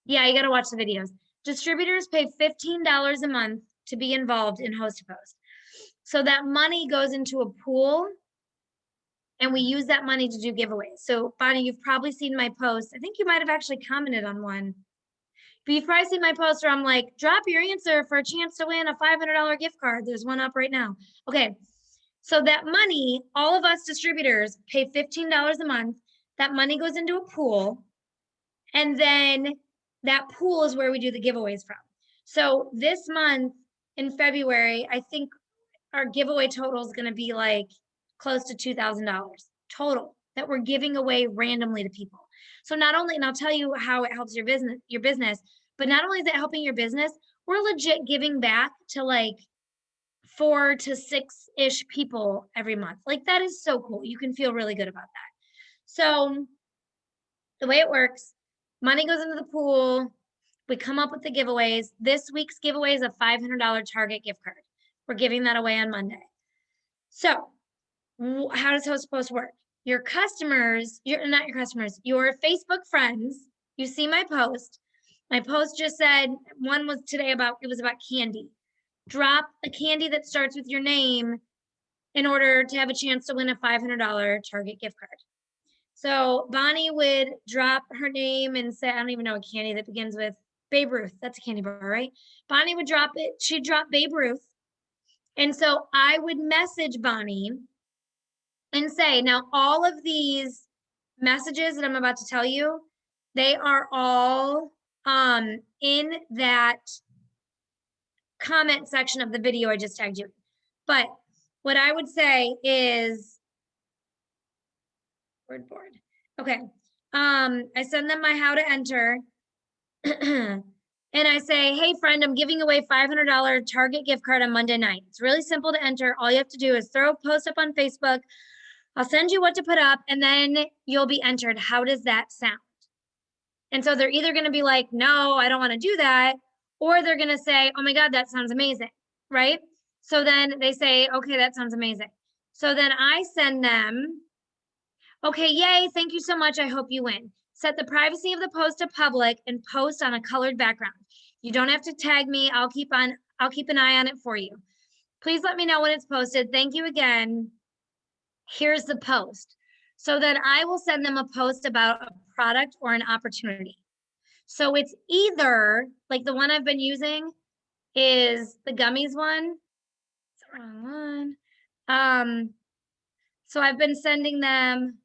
Yeah, you got to watch the videos. Distributors pay $15 a month to be involved in host a post. So that money goes into a pool and we use that money to do giveaways. So Bonnie, you've probably seen my post. I think you might have actually commented on one. But you've probably seen my post where I'm like, drop your answer for a chance to win a $500 gift card. There's one up right now. Okay. So that money, all of us distributors pay $15 a month. That money goes into a pool. And then that pool is where we do the giveaways from. So this month in February, I think our giveaway total is going to be close to $2,000 total that we're giving away randomly to people. So not only, and I'll tell you how it helps your business, but not only is it helping your business, we're legit giving back to 4 to 6-ish people every month. That is so cool. You can feel really good about that. So the way it works, money goes into the pool. We come up with the giveaways. This week's giveaway is a $500 Target gift card. We're giving that away on Monday. So how does host a post work? Your customers, not your customers, your Facebook friends, you see my post. My post just said, one was today about candy. Drop a candy that starts with your name in order to have a chance to win a $500 Target gift card. So Bonnie would drop her name and say, I don't even know a candy that begins with Babe Ruth. That's a candy bar, right? Bonnie would drop it. She'd drop Babe Ruth. And so I would message Bonnie and say, now all of these messages that I'm about to tell you, they are all in that comment section of the video I just tagged you. But what I would say is, word board. Okay. I send them my how to enter. And I say, hey friend, I'm giving away $500 Target gift card on Monday night. It's really simple to enter. All you have to do is throw a post up on Facebook. I'll send you what to put up and then you'll be entered. How does that sound? And so they're either going to be like, no, I don't want to do that. Or they're going to say, oh my God, that sounds amazing. Right? So then they say, okay, that sounds amazing. So then I send them, okay, yay, thank you so much. I hope you win. Set the privacy of the post to public and post on a colored background. You don't have to tag me. I'll keep an eye on it for you. Please let me know when it's posted. Thank you again. Here's the post. So then I will send them a post about a product or an opportunity. So it's either the one I've been using is the Gummies one. It's the wrong one. So I've been sending them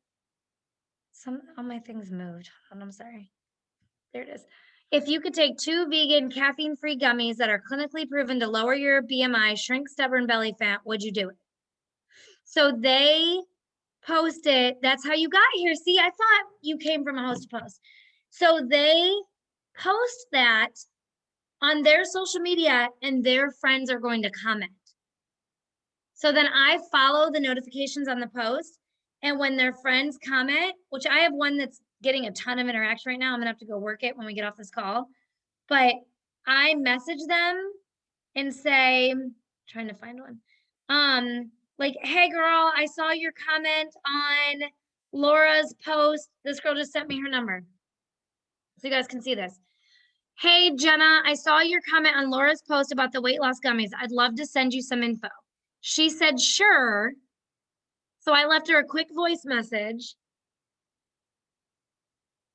all my things moved. Hold on, I'm sorry. There it is. If you could take 2 vegan caffeine-free gummies that are clinically proven to lower your BMI, shrink stubborn belly fat, would you do it? So they posted, that's how you got here. See, I thought you came from a host to post. So they post that on their social media and their friends are going to comment. So then I follow the notifications on the post, and when their friends comment, which I have one that's getting a ton of interaction right now, I'm gonna have to go work it when we get off this call, but I message them and say, I'm trying to find one, like, hey girl, I saw your comment on Laura's post. This girl just sent me her number, so you guys can see this. Hey Jenna, I saw your comment on Laura's post about the weight loss gummies. I'd love to send you some info. She said, sure. So I left her a quick voice message.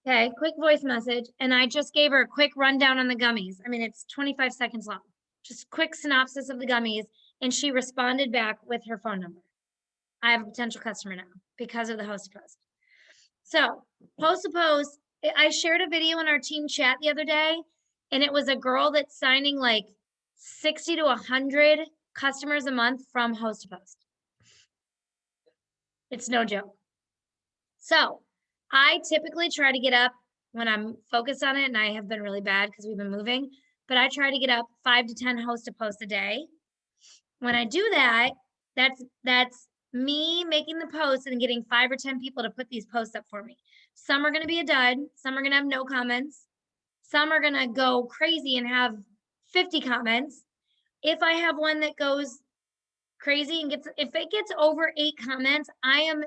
Okay, quick voice message. And I just gave her a quick rundown on the gummies. I mean, it's 25 seconds long. Just quick synopsis of the gummies. And she responded back with her phone number. I have a potential customer now because of the host post. So post to post, I shared a video in our team chat the other day, and it was a girl that's signing like 60 to 100 customers a month from host to post. It's no joke. So I typically try to get up when I'm focused on it, and I have been really bad because we've been moving, but I try to get up 5 to 10 host to post a day. When I do that, that's me making the posts and getting 5 or 10 people to put these posts up for me. Some are going to be a dud. Some are going to have no comments. Some are going to go crazy and have 50 comments. If I have one that goes crazy and if it gets over 8 comments, I am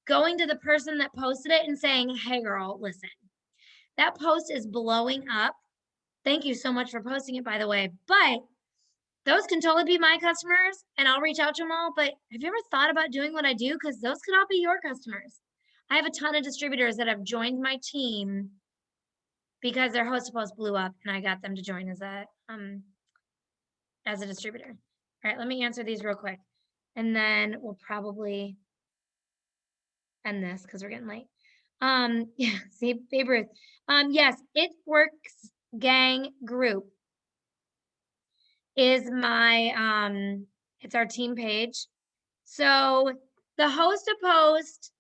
going to the person that posted it and saying, hey girl, listen, that post is blowing up. Thank you so much for posting it, by the way. But those can totally be my customers and I'll reach out to them all. But have you ever thought about doing what I do? Because those could all be your customers. I have a ton of distributors that have joined my team because their host to post blew up and I got them to join as a distributor. All right, let me answer these real quick. And then we'll probably end this because we're getting late. Yeah, see, Babe Ruth. Yes, It Works Gang group is my, it's our team page. So the host to post,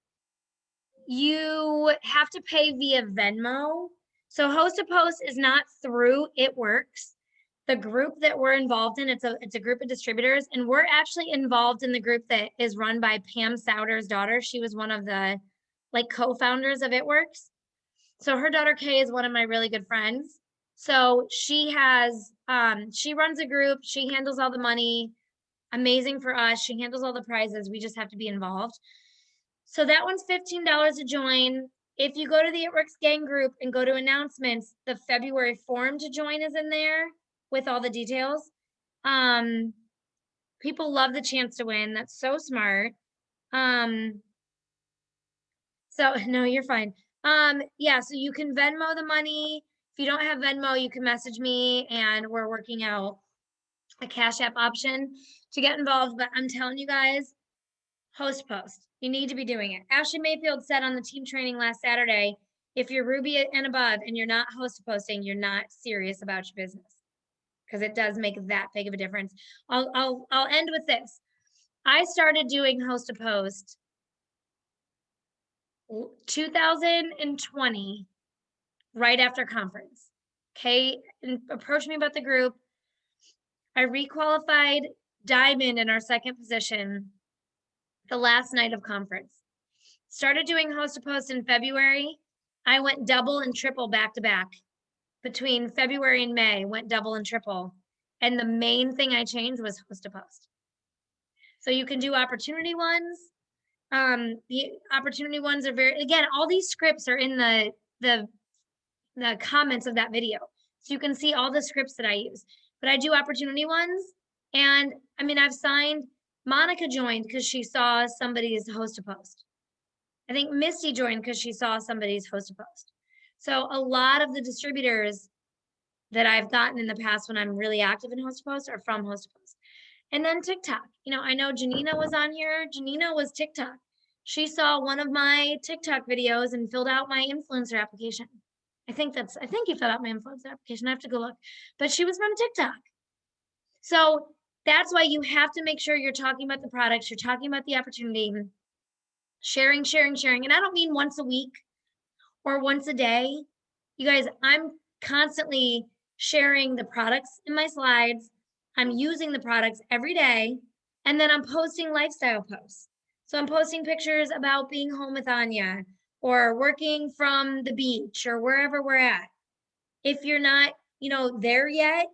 you have to pay via Venmo. So host to post is not through It Works. The group that we're involved in, it's a group of distributors, and we're actually involved in the group that is run by Pam Souter's daughter. She was one of the like co-founders of It Works. So her daughter Kay is one of my really good friends. So she has, she runs a group, she handles all the money, amazing for us. She handles all the prizes. We just have to be involved. So that one's $15 to join. If you go to the It Works Gang group and go to announcements, the February form to join is in there with all the details. People love the chance to win. That's so smart. So no, you're fine. Yeah, so you can Venmo the money. If you don't have Venmo, you can message me and we're working out a Cash App option to get involved. But I'm telling you guys, host post. You need to be doing it. Ashley Mayfield said on the team training last Saturday, if you're Ruby and above and you're not host posting, you're not serious about your business, because it does make that big of a difference. I'll end with this. I started doing host to post 2020, right after conference. Okay, and approached me about the group. I requalified Diamond in our second position the last night of conference. Started doing host to post in February. I went double and triple back to back. Between February and May, went double and triple. And the main thing I changed was host to post. So you can do opportunity ones. The opportunity ones are very, again, all these scripts are in the comments of that video. So you can see all the scripts that I use. But I do opportunity ones. And I mean, I've signed, Monica joined because she saw somebody's host to post. I think Misty joined because she saw somebody's host to post. So a lot of the distributors that I've gotten in the past when I'm really active in host to post are from host to post. And then TikTok. You know, I know Janina was on here. Janina was TikTok. She saw one of my TikTok videos and filled out my influencer application. I think you filled out my influencer application. I have to go look, but she was from TikTok. So that's why you have to make sure you're talking about the products, you're talking about the opportunity, sharing. And I don't mean once a week or once a day. You guys, I'm constantly sharing the products in my slides. I'm using the products every day. And then I'm posting lifestyle posts. So I'm posting pictures about being home with Anya or working from the beach or wherever we're at. If you're not, there yet,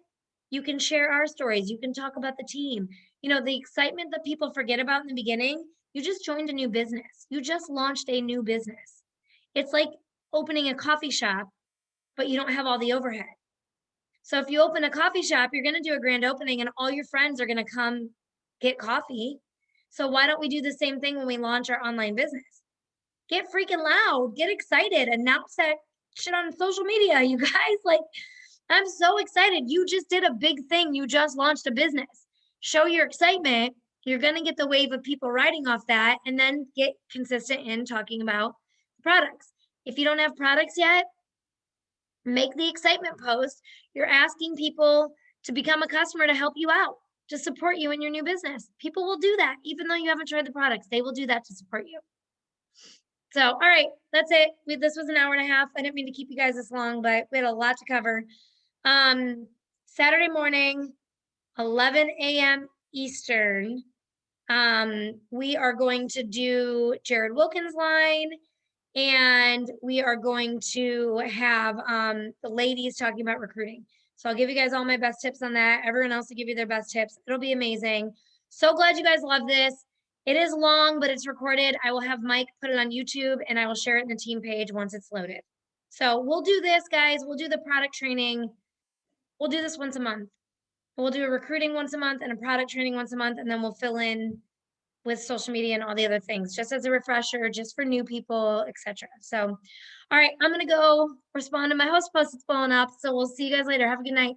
you can share our stories. You can talk about the team. The excitement that people forget about in the beginning, you just joined a new business. You just launched a new business. It's like opening a coffee shop, but you don't have all the overhead. So if you open a coffee shop, you're going to do a grand opening and all your friends are going to come get coffee. So why don't we do the same thing when we launch our online business? Get freaking loud, get excited, announce that shit on social media, you guys. Like, I'm so excited. You just did a big thing. You just launched a business. Show your excitement. You're going to get the wave of people riding off that, and then get consistent in talking about products. If you don't have products yet, make the excitement post. You're asking people to become a customer to help you out, to support you in your new business. People will do that. Even though you haven't tried the products, they will do that to support you. So, all right, that's it. This was an hour and a half. I didn't mean to keep you guys this long, but we had a lot to cover. Saturday morning, 11 a.m. Eastern, we are going to do Jared Wilkins' line, and we are going to have the ladies talking about recruiting. So I'll give you guys all my best tips on that. Everyone else will give you their best tips. It'll be amazing. So glad you guys love this. It is long, but it's recorded. I will have Mike put it on YouTube, and I will share it in the team page once it's loaded. So we'll do this, guys. We'll do the product training. We'll do this once a month. We'll do a recruiting once a month and a product training once a month, and then we'll fill in with social media and all the other things, just as a refresher, just for new people, etc. So, all right, I'm going to go respond to my host post that's blowing up. So we'll see you guys later. Have a good night.